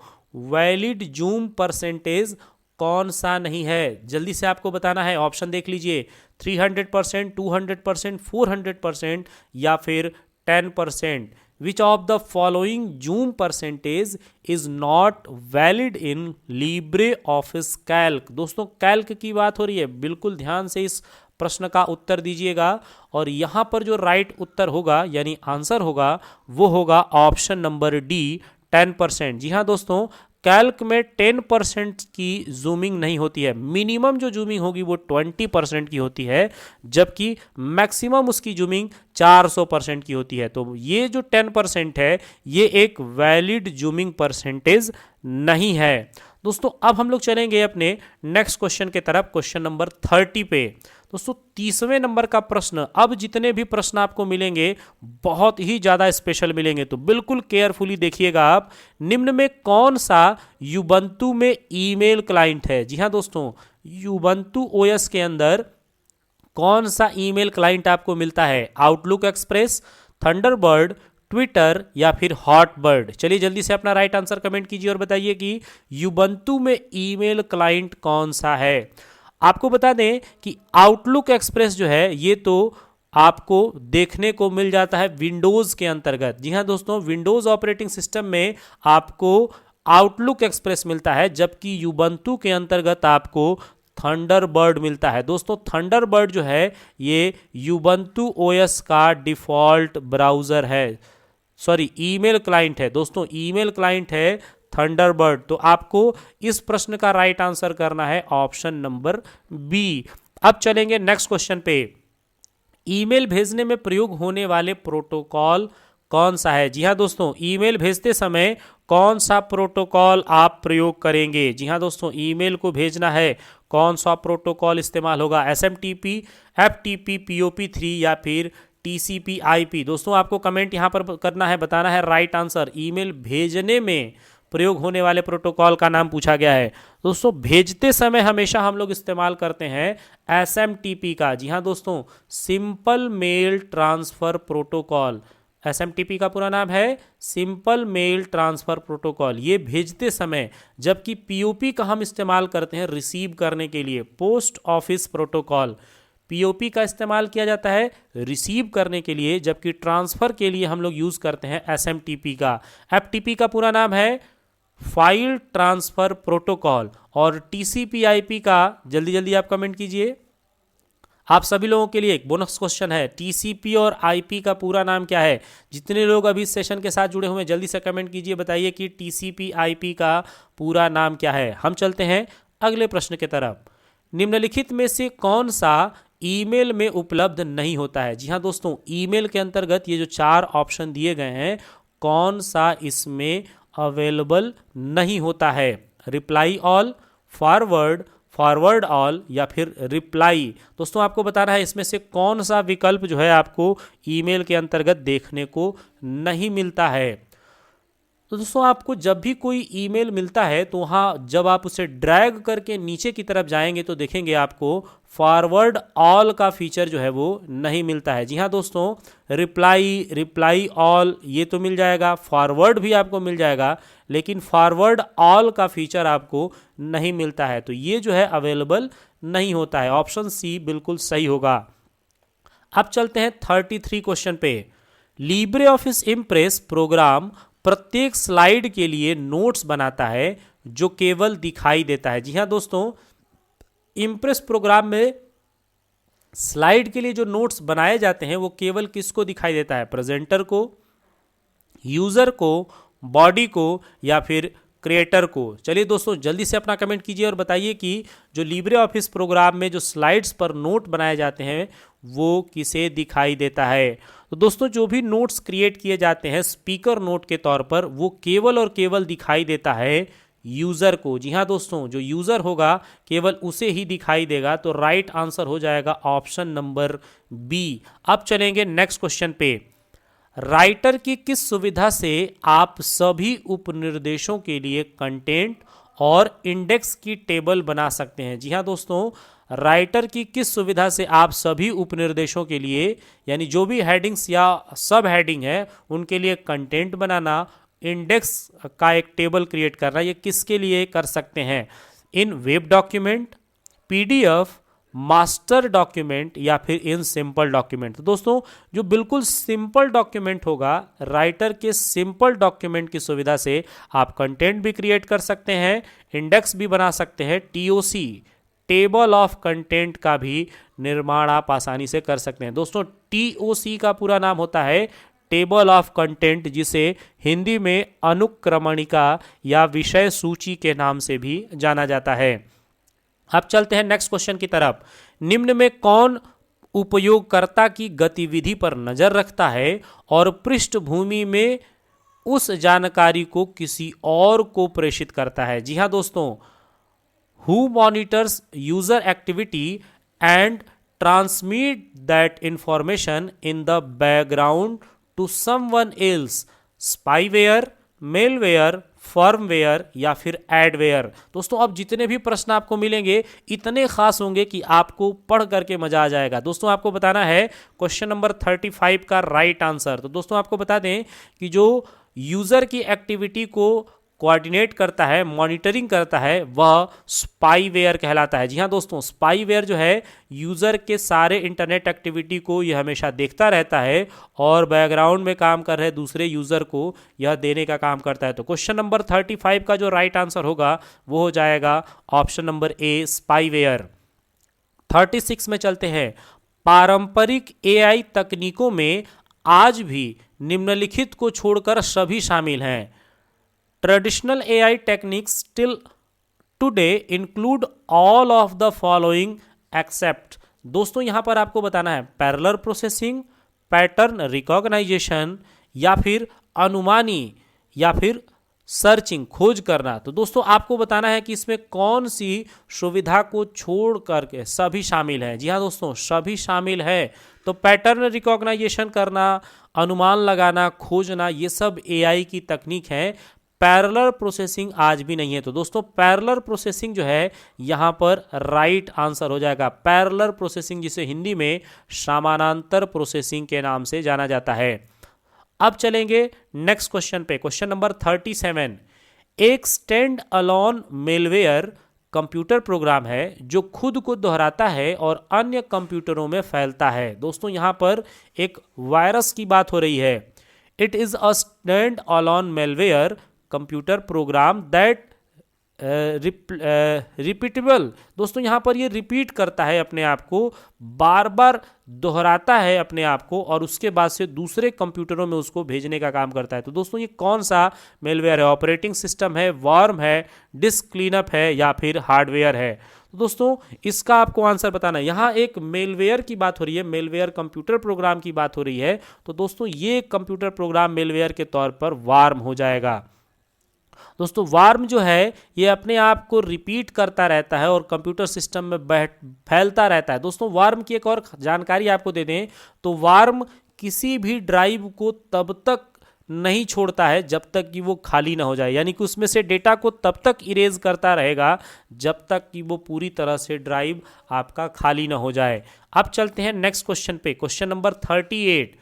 वैलिड जूम परसेंटेज कौन सा नहीं है? जल्दी से आपको बताना है। ऑप्शन देख लीजिए, 300%, 200%, 400% या फिर 10%। Which of the following zoom percentage is not valid in Libre office Calc? दोस्तों कैल्क की बात हो रही है, बिल्कुल ध्यान से इस प्रश्न का उत्तर दीजिएगा। और यहां पर जो राइट उत्तर होगा यानी आंसर होगा वो होगा ऑप्शन नंबर डी, 10%। जी हाँ दोस्तों, कैल्क में 10% की जूमिंग नहीं होती है। मिनिमम जो जूमिंग होगी वो 20% की होती है, जबकि मैक्सिमम उसकी जूमिंग 400% की होती है। तो ये जो 10% है ये एक वैलिड जूमिंग परसेंटेज नहीं है। दोस्तों अब हम लोग चलेंगे अपने नेक्स्ट क्वेश्चन के तरफ, क्वेश्चन नंबर 30 पे। दोस्तों 30वें नंबर का प्रश्न, अब जितने भी प्रश्न आपको मिलेंगे बहुत ही ज़्यादा स्पेशल मिलेंगे, तो बिल्कुल केयरफुली देखिएगा आप। निम्न में कौन सा युबंतु में ईमेल क्लाइंट है? जी हाँ दोस्तों, युबंतु ओएस के अंदर कौन सा ईमेल क्लाइंट आपको मिलता है? आउटलुक एक्सप्रेस, थंडरबर्ड, ट्विटर या फिर हॉटबर्ड? चलिए जल्दी से अपना राइट आंसर कमेंट कीजिए और बताइए कि युबंतु में ईमेल क्लाइंट कौन सा है। आपको बता दें कि आउटलुक एक्सप्रेस जो है ये तो आपको देखने को मिल जाता है विंडोज के अंतर्गत। जी हाँ दोस्तों, विंडोज ऑपरेटिंग सिस्टम में आपको आउटलुक एक्सप्रेस मिलता है, जबकि युबंतु के अंतर्गत आपको थंडरबर्ड मिलता है। दोस्तों थंडरबर्ड जो है ये युबंतु ओएस का डिफॉल्ट ब्राउजर है, सॉरी ईमेल क्लाइंट है। दोस्तों ईमेल क्लाइंट है थंडरबर्ड। तो आपको इस प्रश्न का राइट आंसर करना है ऑप्शन नंबर बी। अब चलेंगे नेक्स्ट क्वेश्चन पे। ईमेल भेजने में प्रयोग होने वाले प्रोटोकॉल कौन सा है? जी हाँ दोस्तों, ईमेल भेजते समय कौन सा प्रोटोकॉल आप प्रयोग करेंगे? जी हाँ दोस्तों, ईमेल को भेजना है, कौन सा प्रोटोकॉल इस्तेमाल होगा? SMTP, FTP, POP3 या फिर TCP/IP? दोस्तों आपको कमेंट यहाँ पर करना है, बताना है राइट आंसर। ईमेल भेजने में प्रयोग होने वाले प्रोटोकॉल का नाम पूछा गया है। दोस्तों भेजते समय हमेशा हम लोग इस्तेमाल करते हैं SMTP का। जी हाँ दोस्तों, simple mail transfer protocol. SMTP का पूरा नाम है सिंपल मेल ट्रांसफर प्रोटोकॉल, ये भेजते समय। जबकि POP का हम इस्तेमाल करते हैं रिसीव करने के लिए, पोस्ट ऑफिस प्रोटोकॉल। POP का इस्तेमाल किया जाता है रिसीव करने के लिए, जबकि ट्रांसफर के लिए हम लोग यूज करते हैं SMTP का। FTP का पूरा नाम है फाइल ट्रांसफर प्रोटोकॉल। और TCP/IP का जल्दी जल्दी आप कमेंट कीजिए। आप सभी लोगों के लिए एक बोनस क्वेश्चन है, TCP और IP का पूरा नाम क्या है? जितने लोग अभी इस सेशन के साथ जुड़े हुए हैं जल्दी से कमेंट कीजिए, बताइए कि TCP/IP का पूरा नाम क्या है। हम चलते हैं अगले प्रश्न की तरफ। निम्नलिखित में से कौन सा ईमेल में उपलब्ध नहीं होता है? जी हाँ दोस्तों, ईमेल के अंतर्गत ये जो 4 ऑप्शन दिए गए हैं, कौन सा इसमें अवेलेबल नहीं होता है? Reply all, forward, forward all या फिर रिप्लाई? दोस्तों आपको बताना है इसमें से कौन सा विकल्प जो है आपको ईमेल के अंतर्गत देखने को नहीं मिलता है। तो दोस्तों आपको जब भी कोई ईमेल मिलता है तो वहाँ जब आप उसे ड्रैग करके नीचे की तरफ जाएंगे तो देखेंगे आपको फॉरवर्ड ऑल का फीचर जो है वो नहीं मिलता है। जी हाँ दोस्तों, रिप्लाई, रिप्लाई ऑल ये तो मिल जाएगा, फॉरवर्ड भी आपको मिल जाएगा, लेकिन फॉरवर्ड ऑल का फीचर आपको नहीं मिलता है। तो ये जो है अवेलेबल नहीं होता है। ऑप्शन सी बिल्कुल सही होगा। अब चलते हैं 33 क्वेश्चन पे। लिब्रे ऑफिस इम्प्रेस प्रोग्राम प्रत्येक स्लाइड के लिए नोट्स बनाता है जो केवल दिखाई देता है। जी हाँ दोस्तों, इम्प्रेस प्रोग्राम में स्लाइड के लिए जो नोट्स बनाए जाते हैं वो केवल किसको दिखाई देता है? प्रेजेंटर को, यूजर को, बॉडी को या फिर क्रिएटर को? चलिए दोस्तों जल्दी से अपना कमेंट कीजिए और बताइए कि जो लिब्रे ऑफिस प्रोग्राम में जो स्लाइड्स पर नोट बनाए जाते हैं वो किसे दिखाई देता है? तो दोस्तों जो भी नोट्स क्रिएट किए जाते हैं स्पीकर नोट के तौर पर, वो केवल और केवल दिखाई देता है यूजर को। जी हाँ दोस्तों, जो यूजर होगा केवल उसे ही दिखाई देगा। तो राइट आंसर हो जाएगा ऑप्शन नंबर बी। अब चलेंगे नेक्स्ट क्वेश्चन पे। राइटर की किस सुविधा से आप सभी उपनिर्देशों के लिए कंटेंट और इंडेक्स की टेबल बना सकते हैं? जी हाँ दोस्तों, राइटर की किस सुविधा से आप सभी उपनिर्देशों के लिए, यानी जो भी हेडिंग्स या सब हेडिंग है उनके लिए कंटेंट बनाना, इंडेक्स का एक टेबल क्रिएट करना, ये किसके लिए कर सकते हैं? In web document, PDF, master document या फिर इन सिंपल डॉक्यूमेंट। तो दोस्तों जो बिल्कुल सिंपल डॉक्यूमेंट होगा, राइटर के सिंपल डॉक्यूमेंट की सुविधा से आप कंटेंट भी क्रिएट कर सकते हैं, इंडेक्स भी बना सकते हैं, टीओसी टेबल ऑफ कंटेंट का भी निर्माण आप आसानी से कर सकते हैं। दोस्तों टीओसी का पूरा नाम होता है टेबल ऑफ कंटेंट, जिसे हिंदी में अनुक्रमणिका या विषय सूची के नाम से भी जाना जाता है। अब चलते हैं नेक्स्ट क्वेश्चन की तरफ। निम्न में कौन उपयोगकर्ता की गतिविधि पर नजर रखता है और पृष्ठभूमि में उस जानकारी को किसी और को प्रेषित करता है? जी हाँ दोस्तों, who monitors user activity and transmit that information in the background to someone else, spyware, malware, firmware या फिर एडवेयर। दोस्तों अब जितने भी प्रश्न आपको मिलेंगे इतने खास होंगे कि आपको पढ़ करके मजा आ जाएगा। दोस्तों आपको बताना है क्वेश्चन नंबर 35 का राइट आंसर। तो दोस्तों आपको बता दें कि जो यूजर की एक्टिविटी को कोऑर्डिनेट करता है, मॉनिटरिंग करता है, वह स्पाईवेयर कहलाता है। जी हाँ दोस्तों, स्पाईवेयर जो है यूजर के सारे इंटरनेट एक्टिविटी को यह हमेशा देखता रहता है और बैकग्राउंड में काम कर रहे दूसरे यूजर को यह देने का काम करता है। तो क्वेश्चन नंबर 35 का जो राइट आंसर होगा वो हो जाएगा ऑप्शन नंबर ए, स्पाईवेयर। 36 में चलते हैं। पारंपरिक एआई तकनीकों में आज भी निम्नलिखित को छोड़कर सभी शामिल हैं। Traditional AI techniques still today include all of the following except। दोस्तों यहां पर आपको बताना है पैरेलल प्रोसेसिंग, पैटर्न रिकॉग्नाइजेशन या फिर अनुमानी या फिर सर्चिंग, खोज करना। तो दोस्तों आपको बताना है कि इसमें कौन सी सुविधा को छोड़ करके सभी शामिल हैं। जी हाँ दोस्तों, सभी शामिल है। तो पैटर्न रिकॉग्नाइजेशन करना, अनुमान लगाना, खोजना, ये सब एआई की तकनीक है। पैरेलल प्रोसेसिंग आज भी नहीं है। तो दोस्तों पैरेलल प्रोसेसिंग जो है यहां पर राइट आंसर हो जाएगा। पैरेलल प्रोसेसिंग जिसे हिंदी में समानांतर प्रोसेसिंग के नाम से जाना जाता है। अब चलेंगे नेक्स्ट क्वेश्चन पे, क्वेश्चन नंबर 37। एक stand alone malware computer program है जो खुद को दोहराता है और अन्य कंप्यूटरों में फैलता है। दोस्तों यहां पर एक वायरस की बात हो रही है। It is a stand alone malware computer program that repeatable. दोस्तों यहाँ पर ये रिपीट करता है अपने आप को, बार बार दोहराता है अपने आप को और उसके बाद से दूसरे कंप्यूटरों में उसको भेजने का काम करता है। तो दोस्तों ये कौन सा मेलवेयर है? ऑपरेटिंग सिस्टम है, वॉर्म है, डिस्क क्लीनअप है या फिर हार्डवेयर है? तो दोस्तों इसका आपको आंसर बताना है। यहाँ एक मेलवेयर की बात हो रही है, मेलवेयर कंप्यूटर प्रोग्राम की बात हो रही है। तो दोस्तों ये कंप्यूटर प्रोग्राम मेलवेयर के तौर पर वार्म हो जाएगा। दोस्तों वार्म जो है ये अपने आप को रिपीट करता रहता है और कंप्यूटर सिस्टम में फैलता रहता है। दोस्तों वार्म की एक और जानकारी आपको दे दें तो वार्म किसी भी ड्राइव को तब तक नहीं छोड़ता है जब तक कि वो खाली ना हो जाए, यानी कि उसमें से डेटा को तब तक इरेज करता रहेगा जब तक कि वो पूरी तरह से ड्राइव आपका खाली ना हो जाए। अब चलते हैं नेक्स्ट क्वेश्चन पे, क्वेश्चन नंबर 38।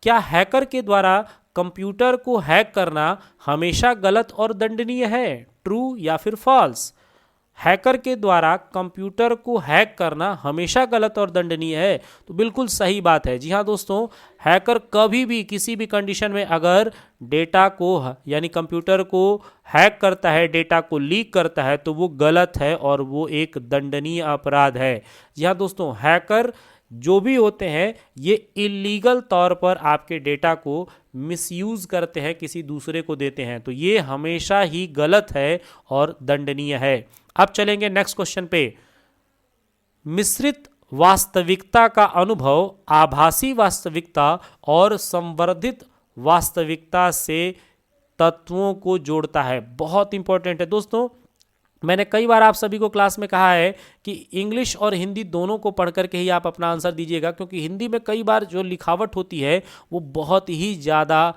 क्या हैकर के द्वारा कंप्यूटर को हैक करना हमेशा गलत और दंडनीय है? ट्रू या फिर फॉल्स? हैकर के द्वारा कंप्यूटर को हैक करना हमेशा गलत और दंडनीय है? तो बिल्कुल सही बात है। जी हाँ दोस्तों, हैकर कभी भी किसी भी कंडीशन में अगर डेटा को यानी कंप्यूटर को हैक करता है, डेटा को लीक करता है तो वो गलत है और वो एक दंडनीय अपराध है। जी हाँ दोस्तों, हैकर जो भी होते हैं ये इलीगल तौर पर आपके डेटा को मिसयूज करते हैं, किसी दूसरे को देते हैं, तो ये हमेशा ही गलत है और दंडनीय है। अब चलेंगे नेक्स्ट क्वेश्चन पे। मिश्रित वास्तविकता का अनुभव आभासी वास्तविकता और संवर्धित वास्तविकता से तत्वों को जोड़ता है। बहुत इंपॉर्टेंट है दोस्तों। मैंने कई बार आप सभी को क्लास में कहा है कि इंग्लिश और हिंदी दोनों को पढ़ करके ही आप अपना आंसर दीजिएगा, क्योंकि हिंदी में कई बार जो लिखावट होती है वो बहुत ही ज़्यादा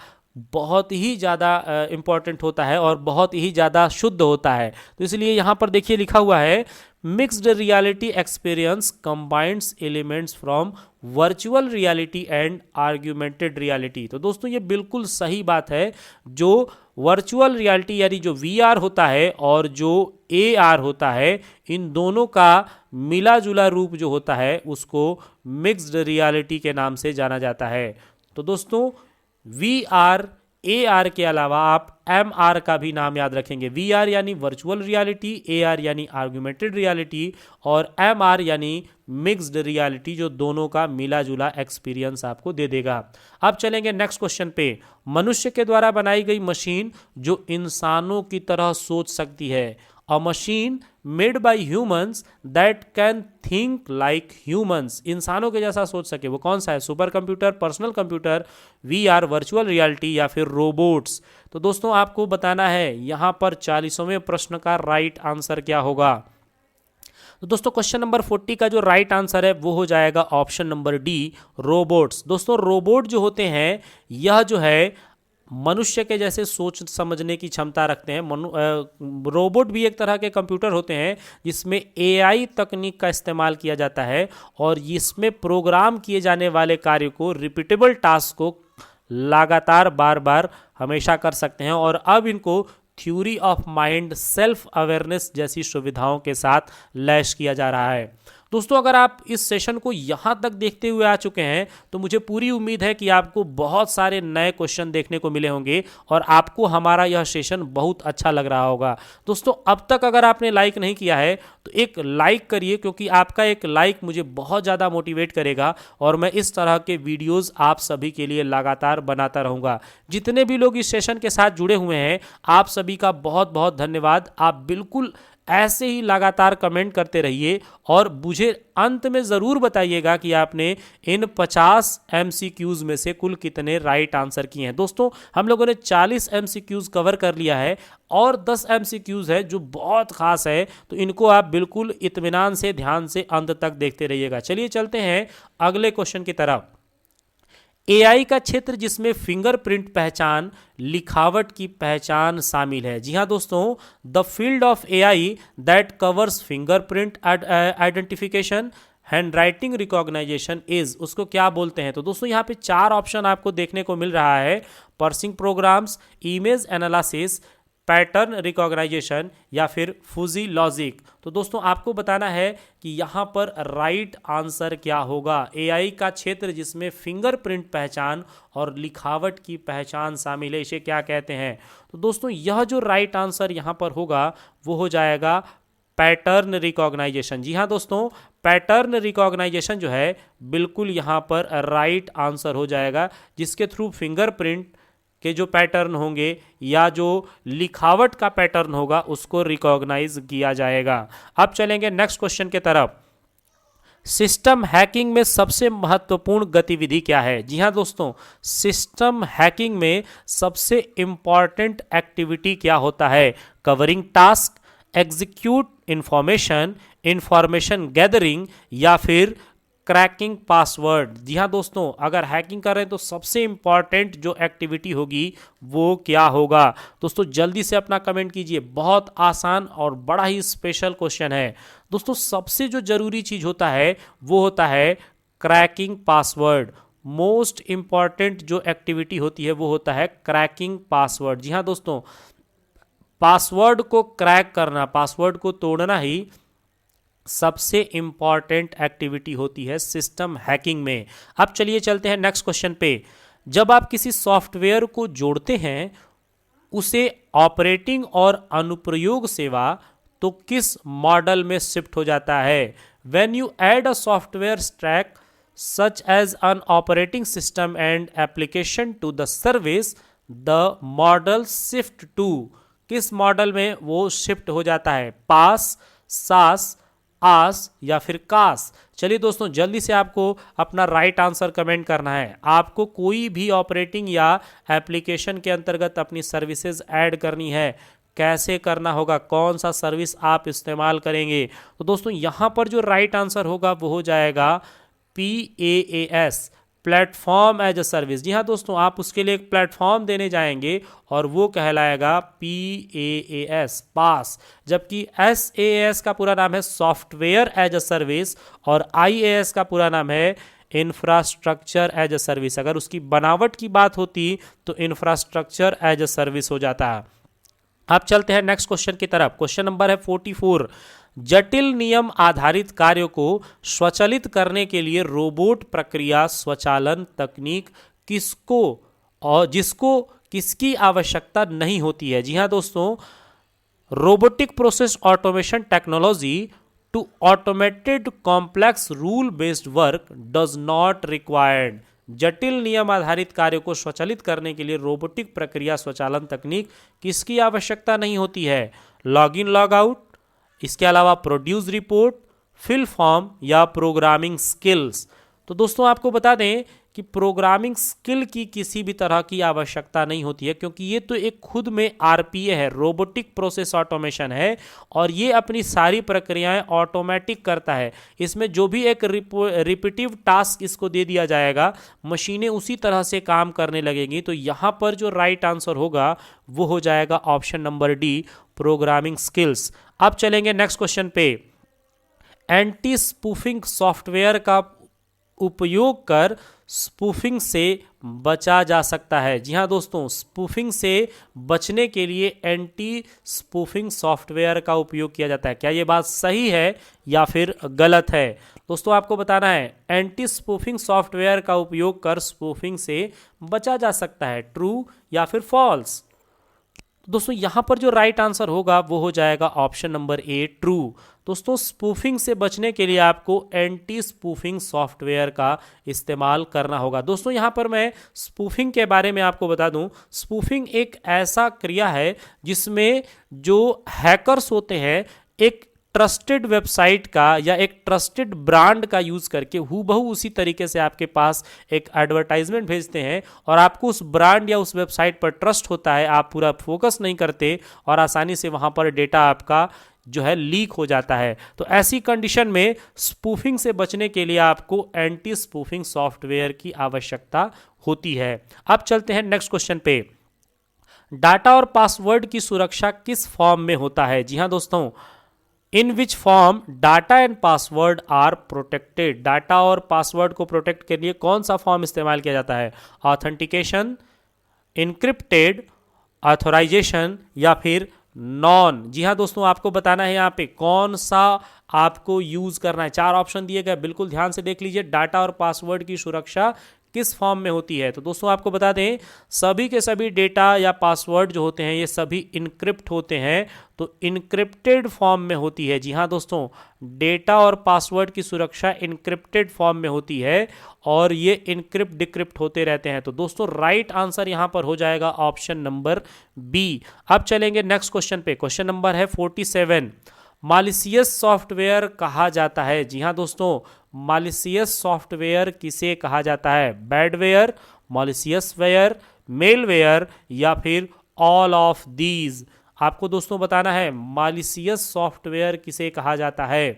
इम्पॉर्टेंट होता है और बहुत ही ज़्यादा शुद्ध होता है। तो इसलिए यहाँ पर देखिए लिखा हुआ है mixed reality experience combines elements from virtual reality and augmented reality. तो दोस्तों ये बिल्कुल सही बात है। जो वर्चुअल रियलिटी यानी जो वीआर होता है और जो एआर होता है, इन दोनों का मिला जुला रूप जो होता है उसको मिक्स्ड रियलिटी के नाम से जाना जाता है। तो दोस्तों वीआर एआर के अलावा आप एमआर का भी नाम याद रखेंगे। वीआर यानी वर्चुअल रियलिटी, एआर यानी आर्गुमेंटेड रियलिटी और एमआर यानी मिक्स्ड रियलिटी, जो दोनों का मिला जुला एक्सपीरियंस आपको दे देगा। अब चलेंगे नेक्स्ट क्वेश्चन पे। मनुष्य के द्वारा बनाई गई मशीन जो इंसानों की तरह सोच सकती है। अ machine made by humans that can think like humans. इंसानों के जैसा सोच सके, वो कौन सा है? Super computer, personal computer, VR, virtual reality या फिर रोबोट्स। तो दोस्तों आपको बताना है यहां पर 40वें प्रश्न का राइट आंसर क्या होगा। तो दोस्तों क्वेश्चन नंबर 40 का जो राइट आंसर है वो हो जाएगा ऑप्शन नंबर डी, रोबोट्स। दोस्तों रोबोट जो होते हैं यह जो है मनुष्य के जैसे सोच समझने की क्षमता रखते हैं। रोबोट भी एक तरह के कंप्यूटर होते हैं जिसमें एआई तकनीक का इस्तेमाल किया जाता है और इसमें प्रोग्राम किए जाने वाले कार्य को, रिपीटेबल टास्क को लगातार बार बार हमेशा कर सकते हैं और अब इनको theory of mind, self awareness जैसी सुविधाओं के साथ लैस किया जा रहा है। दोस्तों अगर आप इस सेशन को यहाँ तक देखते हुए आ चुके हैं तो मुझे पूरी उम्मीद है कि आपको बहुत सारे नए क्वेश्चन देखने को मिले होंगे और आपको हमारा यह सेशन बहुत अच्छा लग रहा होगा। दोस्तों अब तक अगर आपने लाइक नहीं किया है तो एक लाइक करिए, क्योंकि आपका एक लाइक मुझे बहुत ज़्यादा मोटिवेट करेगा और मैं इस तरह के वीडियोज़ आप सभी के लिए लगातार बनाता रहूँगा। जितने भी लोग इस सेशन के साथ जुड़े हुए हैं आप सभी का बहुत बहुत धन्यवाद। आप बिल्कुल ऐसे ही लगातार कमेंट करते रहिए और मुझे अंत में ज़रूर बताइएगा कि आपने इन 50 MCQs में से कुल कितने राइट आंसर किए हैं। दोस्तों हम लोगों ने 40 MCQs कवर कर लिया है और 10 MCQs है जो बहुत खास है, तो इनको आप बिल्कुल इत्मीनान से, ध्यान से अंत तक देखते रहिएगा। चलिए चलते हैं अगले क्वेश्चन की तरफ। एआई का क्षेत्र जिसमें फिंगरप्रिंट पहचान, लिखावट की पहचान शामिल है। जी हाँ दोस्तों, the field of AI that covers fingerprint identification, handwriting recognization is, उसको क्या बोलते हैं? तो दोस्तों यहाँ पे 4 ऑप्शन आपको देखने को मिल रहा है। Parsing programs, image analysis, pattern recognization या फिर फूजी लॉजिक। तो दोस्तों आपको बताना है कि यहाँ पर राइट आंसर क्या होगा। एआई का क्षेत्र जिसमें फिंगरप्रिंट पहचान और लिखावट की पहचान शामिल है, इसे क्या कहते हैं? तो दोस्तों यह जो राइट आंसर यहाँ पर होगा वो हो जाएगा पैटर्न रिकॉग्नाइजेशन। जी हाँ दोस्तों, पैटर्न रिकॉग्नाइजेशन जो है बिल्कुल यहाँ पर राइट आंसर हो जाएगा, जिसके थ्रू फिंगरप्रिंट के जो पैटर्न होंगे या जो लिखावट का पैटर्न होगा उसको रिकॉग्नाइज किया जाएगा। अब चलेंगे नेक्स्ट क्वेश्चन की तरफ। सिस्टम हैकिंग में सबसे महत्वपूर्ण गतिविधि क्या है? जी हाँ दोस्तों, सिस्टम हैकिंग में सबसे इंपॉर्टेंट एक्टिविटी क्या होता है? Covering task, execute information, information gathering या फिर क्रैकिंग पासवर्ड। जी हाँ दोस्तों, अगर हैकिंग कर रहे हैं तो सबसे इंपॉर्टेंट जो एक्टिविटी होगी वो क्या होगा? दोस्तों जल्दी से अपना कमेंट कीजिए, बहुत आसान और बड़ा ही स्पेशल क्वेश्चन है। दोस्तों सबसे जो जरूरी चीज होता है वो होता है क्रैकिंग पासवर्ड। मोस्ट इंपॉर्टेंट जो एक्टिविटी होती है वो होता है क्रैकिंग पासवर्ड। जी हाँ दोस्तों, पासवर्ड को क्रैक करना, पासवर्ड को तोड़ना ही सबसे इंपॉर्टेंट एक्टिविटी होती है सिस्टम हैकिंग में। अब चलिए चलते हैं नेक्स्ट क्वेश्चन पे। जब आप किसी सॉफ्टवेयर को जोड़ते हैं उसे ऑपरेटिंग और अनुप्रयोग सेवा तो किस मॉडल में शिफ्ट हो जाता है? When you add a software stack such as an operating system and application to the service, the model shift to, किस मॉडल में वो शिफ्ट हो जाता है? पास, सास, आस या फिर कास? चलिए दोस्तों जल्दी से आपको अपना राइट आंसर कमेंट करना है। आपको कोई भी ऑपरेटिंग या एप्लीकेशन के अंतर्गत अपनी सर्विसेज ऐड करनी है, कैसे करना होगा, कौन सा सर्विस आप इस्तेमाल करेंगे? तो दोस्तों यहाँ पर जो राइट आंसर होगा वो हो जाएगा PaaS, platform as a service. जी हाँ दोस्तों, आप उसके लिए एक प्लेटफॉर्म देने जाएंगे और वो कहलाएगा PaaS, पास। जबकि SaaS का पूरा नाम है सॉफ्टवेयर एज अ सर्विस और IaaS का पूरा नाम है इंफ्रास्ट्रक्चर एज अ सर्विस। अगर उसकी बनावट की बात होती तो इंफ्रास्ट्रक्चर एज अ सर्विस हो जाता है। अब चलते हैं नेक्स्ट क्वेश्चन की तरफ। क्वेश्चन नंबर है 44। जटिल नियम आधारित कार्यों को स्वचालित करने के लिए रोबोट प्रक्रिया स्वचालन तकनीक किसको और जिसको किसकी आवश्यकता नहीं होती है? जी हाँ दोस्तों, robotic process automation technology to automated complex rule based work does not required. जटिल नियम आधारित कार्यों को स्वचालित करने के लिए रोबोटिक प्रक्रिया स्वचालन तकनीक किसकी आवश्यकता नहीं होती है? लॉग इन लॉग आउट, इसके अलावा प्रोड्यूस रिपोर्ट, फिल फॉर्म या प्रोग्रामिंग स्किल्स। तो दोस्तों आपको बता दें कि प्रोग्रामिंग स्किल की किसी भी तरह की आवश्यकता नहीं होती है, क्योंकि ये तो एक खुद में RPA है, रोबोटिक प्रोसेस ऑटोमेशन है, और ये अपनी सारी प्रक्रियाएं ऑटोमेटिक करता है। इसमें जो भी एक रिपीटिव टास्क इसको दे दिया जाएगा, मशीनें उसी तरह से काम करने लगेंगी। तो यहाँ पर जो राइट आंसर होगा वो हो जाएगा option number D, programming skills. अब चलेंगे नेक्स्ट क्वेश्चन पे। एंटी स्पूफिंग सॉफ्टवेयर का उपयोग कर स्पूफिंग से बचा जा सकता है। जी हाँ दोस्तों, स्पूफिंग से बचने के लिए एंटी स्पूफिंग सॉफ्टवेयर का उपयोग किया जाता है। क्या ये बात सही है या फिर गलत है? दोस्तों आपको बताना है, एंटी स्पूफिंग सॉफ्टवेयर का उपयोग कर स्पूफिंग से बचा जा सकता है, ट्रू या फिर फॉल्स? दोस्तों यहाँ पर जो राइट आंसर होगा वो हो जाएगा ऑप्शन नंबर ए, ट्रू। दोस्तों स्पूफिंग से बचने के लिए आपको एंटी स्पूफिंग सॉफ्टवेयर का इस्तेमाल करना होगा। दोस्तों यहाँ पर मैं स्पूफिंग के बारे में आपको बता दूं, स्पूफिंग एक ऐसा क्रिया है जिसमें जो हैकर्स होते हैं एक ट्रस्टेड वेबसाइट का या एक ट्रस्टेड ब्रांड का यूज करके हूबहू उसी तरीके से आपके पास एक एडवर्टाइजमेंट भेजते हैं और आपको उस ब्रांड या उस वेबसाइट पर ट्रस्ट होता है, आप पूरा फोकस नहीं करते और आसानी से वहां पर डेटा आपका जो है लीक हो जाता है। तो ऐसी कंडीशन में स्पूफिंग से बचने के लिए आपको एंटी स्पूफिंग सॉफ्टवेयर की आवश्यकता होती है। अब चलते हैं नेक्स्ट क्वेश्चन पे। डाटा और पासवर्ड की सुरक्षा किस फॉर्म में होता है? जी हाँ दोस्तों, in which form data and password are protected. Data और पासवर्ड को प्रोटेक्ट के लिए कौन सा फॉर्म इस्तेमाल किया जाता है? ऑथेंटिकेशन, इनक्रिप्टेड, ऑथराइजेशन या फिर नॉन। जी हाँ दोस्तों, आपको बताना है यहाँ पे कौन सा आपको यूज करना है। 4 ऑप्शन दिए गए, बिल्कुल ध्यान से देख लीजिए। डाटा और पासवर्ड की सुरक्षा किस फॉर्म में होती है? तो दोस्तों आपको बता दें, सभी के सभी डेटा या पासवर्ड जो होते हैं ये सभी इनक्रिप्ट होते हैं, तो इनक्रिप्टेड फॉर्म में होती है। जी हाँ दोस्तों, डेटा और पासवर्ड की सुरक्षा इनक्रिप्टेड फॉर्म में होती है और ये इनक्रिप्ट डिक्रिप्ट होते रहते हैं। तो दोस्तों राइट आंसर यहां पर हो जाएगा ऑप्शन नंबर बी। अब चलेंगे नेक्स्ट क्वेश्चन पे। क्वेश्चन नंबर है 47। मालिशियस सॉफ्टवेयर कहा जाता है? जी हाँ दोस्तों, मालिशियस सॉफ्टवेयर किसे कहा जाता है? बैडवेयर, मॉलिशियस वेयर, मेलवेयर या फिर ऑल ऑफ दीज? आपको दोस्तों बताना है मालिशियस सॉफ्टवेयर किसे कहा जाता है।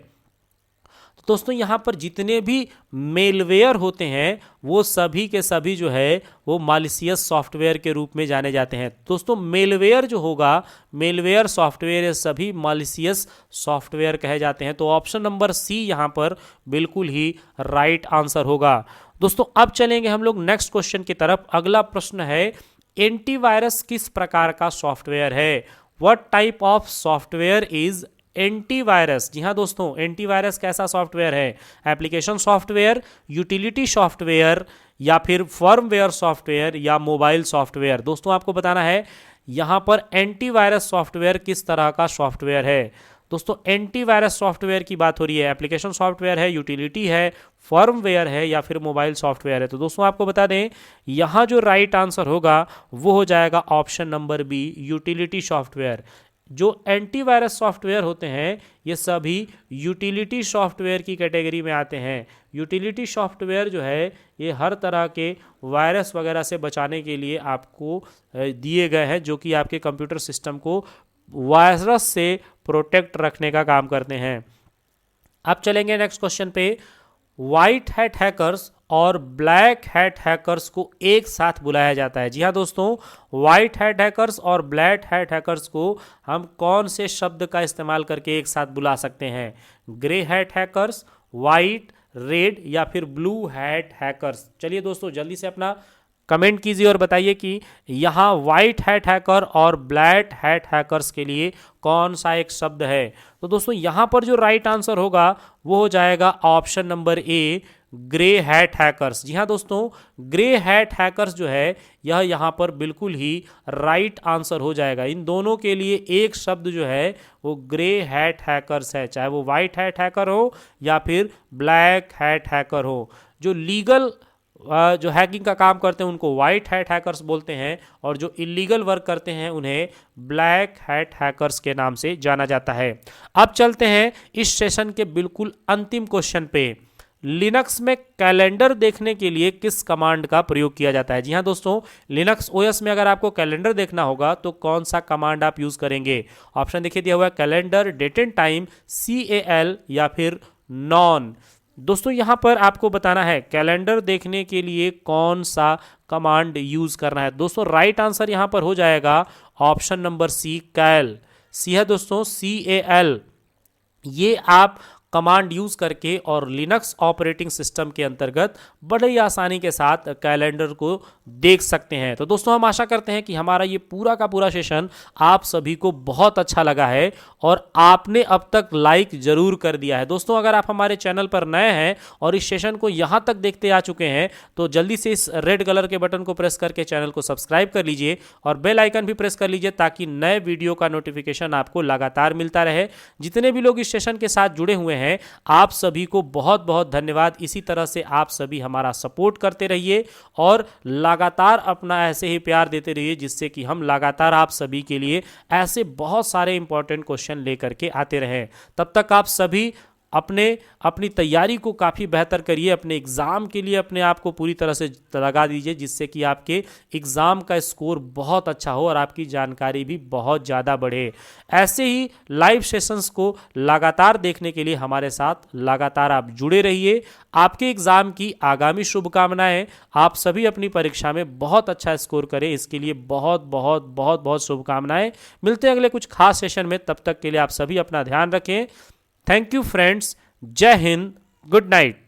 तो दोस्तों यहाँ पर जितने भी मेलवेयर होते हैं वो सभी के सभी जो है वो मालिशियस सॉफ्टवेयर के रूप में जाने जाते हैं। दोस्तों मेलवेयर जो होगा, मेलवेयर सॉफ्टवेयर, ये सभी मालिशियस सॉफ्टवेयर कहे जाते हैं। तो ऑप्शन नंबर सी यहाँ पर बिल्कुल ही राइट आंसर होगा। दोस्तों अब चलेंगे हम लोग नेक्स्ट क्वेश्चन की तरफ। अगला प्रश्न है, एंटीवायरस किस प्रकार का सॉफ्टवेयर है? What type of software is antivirus? जी हाँ दोस्तों, एंटीवायरस कैसा सॉफ्टवेयर है? एप्लीकेशन सॉफ्टवेयर, यूटिलिटी सॉफ्टवेयर या फिर फर्मवेयर सॉफ्टवेयर या मोबाइल सॉफ्टवेयर? दोस्तों आपको बताना है यहां पर एंटीवायरस सॉफ्टवेयर किस तरह का सॉफ्टवेयर है। दोस्तों एंटीवायरस सॉफ्टवेयर की बात हो रही है, एप्लीकेशन सॉफ्टवेयर है, यूटिलिटी है, फर्मवेयर है या फिर मोबाइल सॉफ्टवेयर है? तो दोस्तों आपको बता दें यहां जो राइट आंसर होगा वो हो जाएगा option number B, utility software. जो एंटीवायरस सॉफ्टवेयर होते हैं ये सभी यूटिलिटी सॉफ्टवेयर की कैटेगरी में आते हैं। यूटिलिटी सॉफ्टवेयर जो है ये हर तरह के वायरस वगैरह से बचाने के लिए आपको दिए गए हैं, जो कि आपके कंप्यूटर सिस्टम को वायरस से प्रोटेक्ट रखने का काम करते हैं। अब चलेंगे नेक्स्ट क्वेश्चन पे। व्हाइट हैट हैकर्स और ब्लैक हैट हैकर्स को एक साथ बुलाया जाता है? जी हाँ दोस्तों, व्हाइट हैट हैकर्स और ब्लैक हैट हैकर्स को हम कौन से शब्द का इस्तेमाल करके एक साथ बुला सकते हैं? Grey hat hackers, white, red या फिर ब्लू हैट हैकर्स? चलिए दोस्तों जल्दी से अपना कमेंट कीजिए और बताइए कि यहाँ व्हाइट हैट हैकर और ब्लैक हैट हैकर्स के लिए कौन सा एक शब्द है? तो दोस्तों यहाँ पर जो राइट आंसर होगा वो हो जाएगा option number A, grey hat hackers. जी हाँ दोस्तों, ग्रे हैट हैकर्स जो है यह यहाँ पर बिल्कुल ही राइट आंसर हो जाएगा। इन दोनों के लिए एक शब्द जो है वो ग्रे हैट हैकर्स है, चाहे वो व्हाइट हैट हैकर हो या फिर ब्लैक हैट हैकर हो। जो लीगल जो हैकिंग का काम करते हैं उनको व्हाइट हैट हैकर्स बोलते हैं और जो इलीगल वर्क करते हैं उन्हें ब्लैक हैट हैकर्स के नाम से जाना जाता है। अब चलते हैं इस सेशन के बिल्कुल अंतिम क्वेश्चन पे। लिनक्स में कैलेंडर देखने के लिए किस कमांड का प्रयोग किया जाता है? जी हाँ दोस्तों, लिनक्स ओएस में अगर आपको कैलेंडर देखना होगा तो कौन सा कमांड आप यूज करेंगे? ऑप्शन देखिए दिया हुआ है, calendar, date and time, CAL या फिर नॉन। दोस्तों यहां पर आपको बताना है कैलेंडर देखने के लिए कौन सा कमांड यूज करना है। दोस्तों राइट आंसर यहां पर हो जाएगा ऑप्शन नंबर सी, कैल। सी है दोस्तों, CAL। ये आप कमांड यूज करके और लिनक्स ऑपरेटिंग सिस्टम के अंतर्गत बड़े ही आसानी के साथ कैलेंडर को देख सकते हैं। तो दोस्तों हम आशा करते हैं कि हमारा ये पूरा का पूरा सेशन आप सभी को बहुत अच्छा लगा है और आपने अब तक लाइक जरूर कर दिया है। दोस्तों अगर आप हमारे चैनल पर नए हैं और इस सेशन को यहां तक देखते आ चुके हैं तो जल्दी से इस रेड कलर के बटन को प्रेस करके चैनल को सब्सक्राइब कर लीजिए और बेल आइकन भी प्रेस कर लीजिए ताकि नए वीडियो का नोटिफिकेशन आपको लगातार मिलता रहे। जितने भी लोग इस सेशन के साथ जुड़े हुए हैं आप सभी को बहुत बहुत धन्यवाद। इसी तरह से आप सभी हमारा सपोर्ट करते रहिए और लगातार अपना ऐसे ही प्यार देते रहिए जिससे कि हम लगातार आप सभी के लिए ऐसे बहुत सारे इंपॉर्टेंट क्वेश्चन लेकर के आते रहें। तब तक आप सभी अपनी तैयारी को काफ़ी बेहतर करिए, अपने एग्ज़ाम के लिए अपने आप को पूरी तरह से लगा दीजिए जिससे कि आपके एग्ज़ाम का स्कोर बहुत अच्छा हो और आपकी जानकारी भी बहुत ज़्यादा बढ़े। ऐसे ही लाइव सेशंस को लगातार देखने के लिए हमारे साथ लगातार आप जुड़े रहिए। आपके एग्ज़ाम की आगामी शुभकामनाएं। आप सभी अपनी परीक्षा में बहुत अच्छा स्कोर करें, इसके लिए बहुत बहुत बहुत बहुत शुभकामनाएं। मिलते हैं अगले कुछ खास सेशन में, तब तक के लिए आप सभी अपना ध्यान रखें। थैंक यू फ्रेंड्स, जय हिंद, गुड नाइट।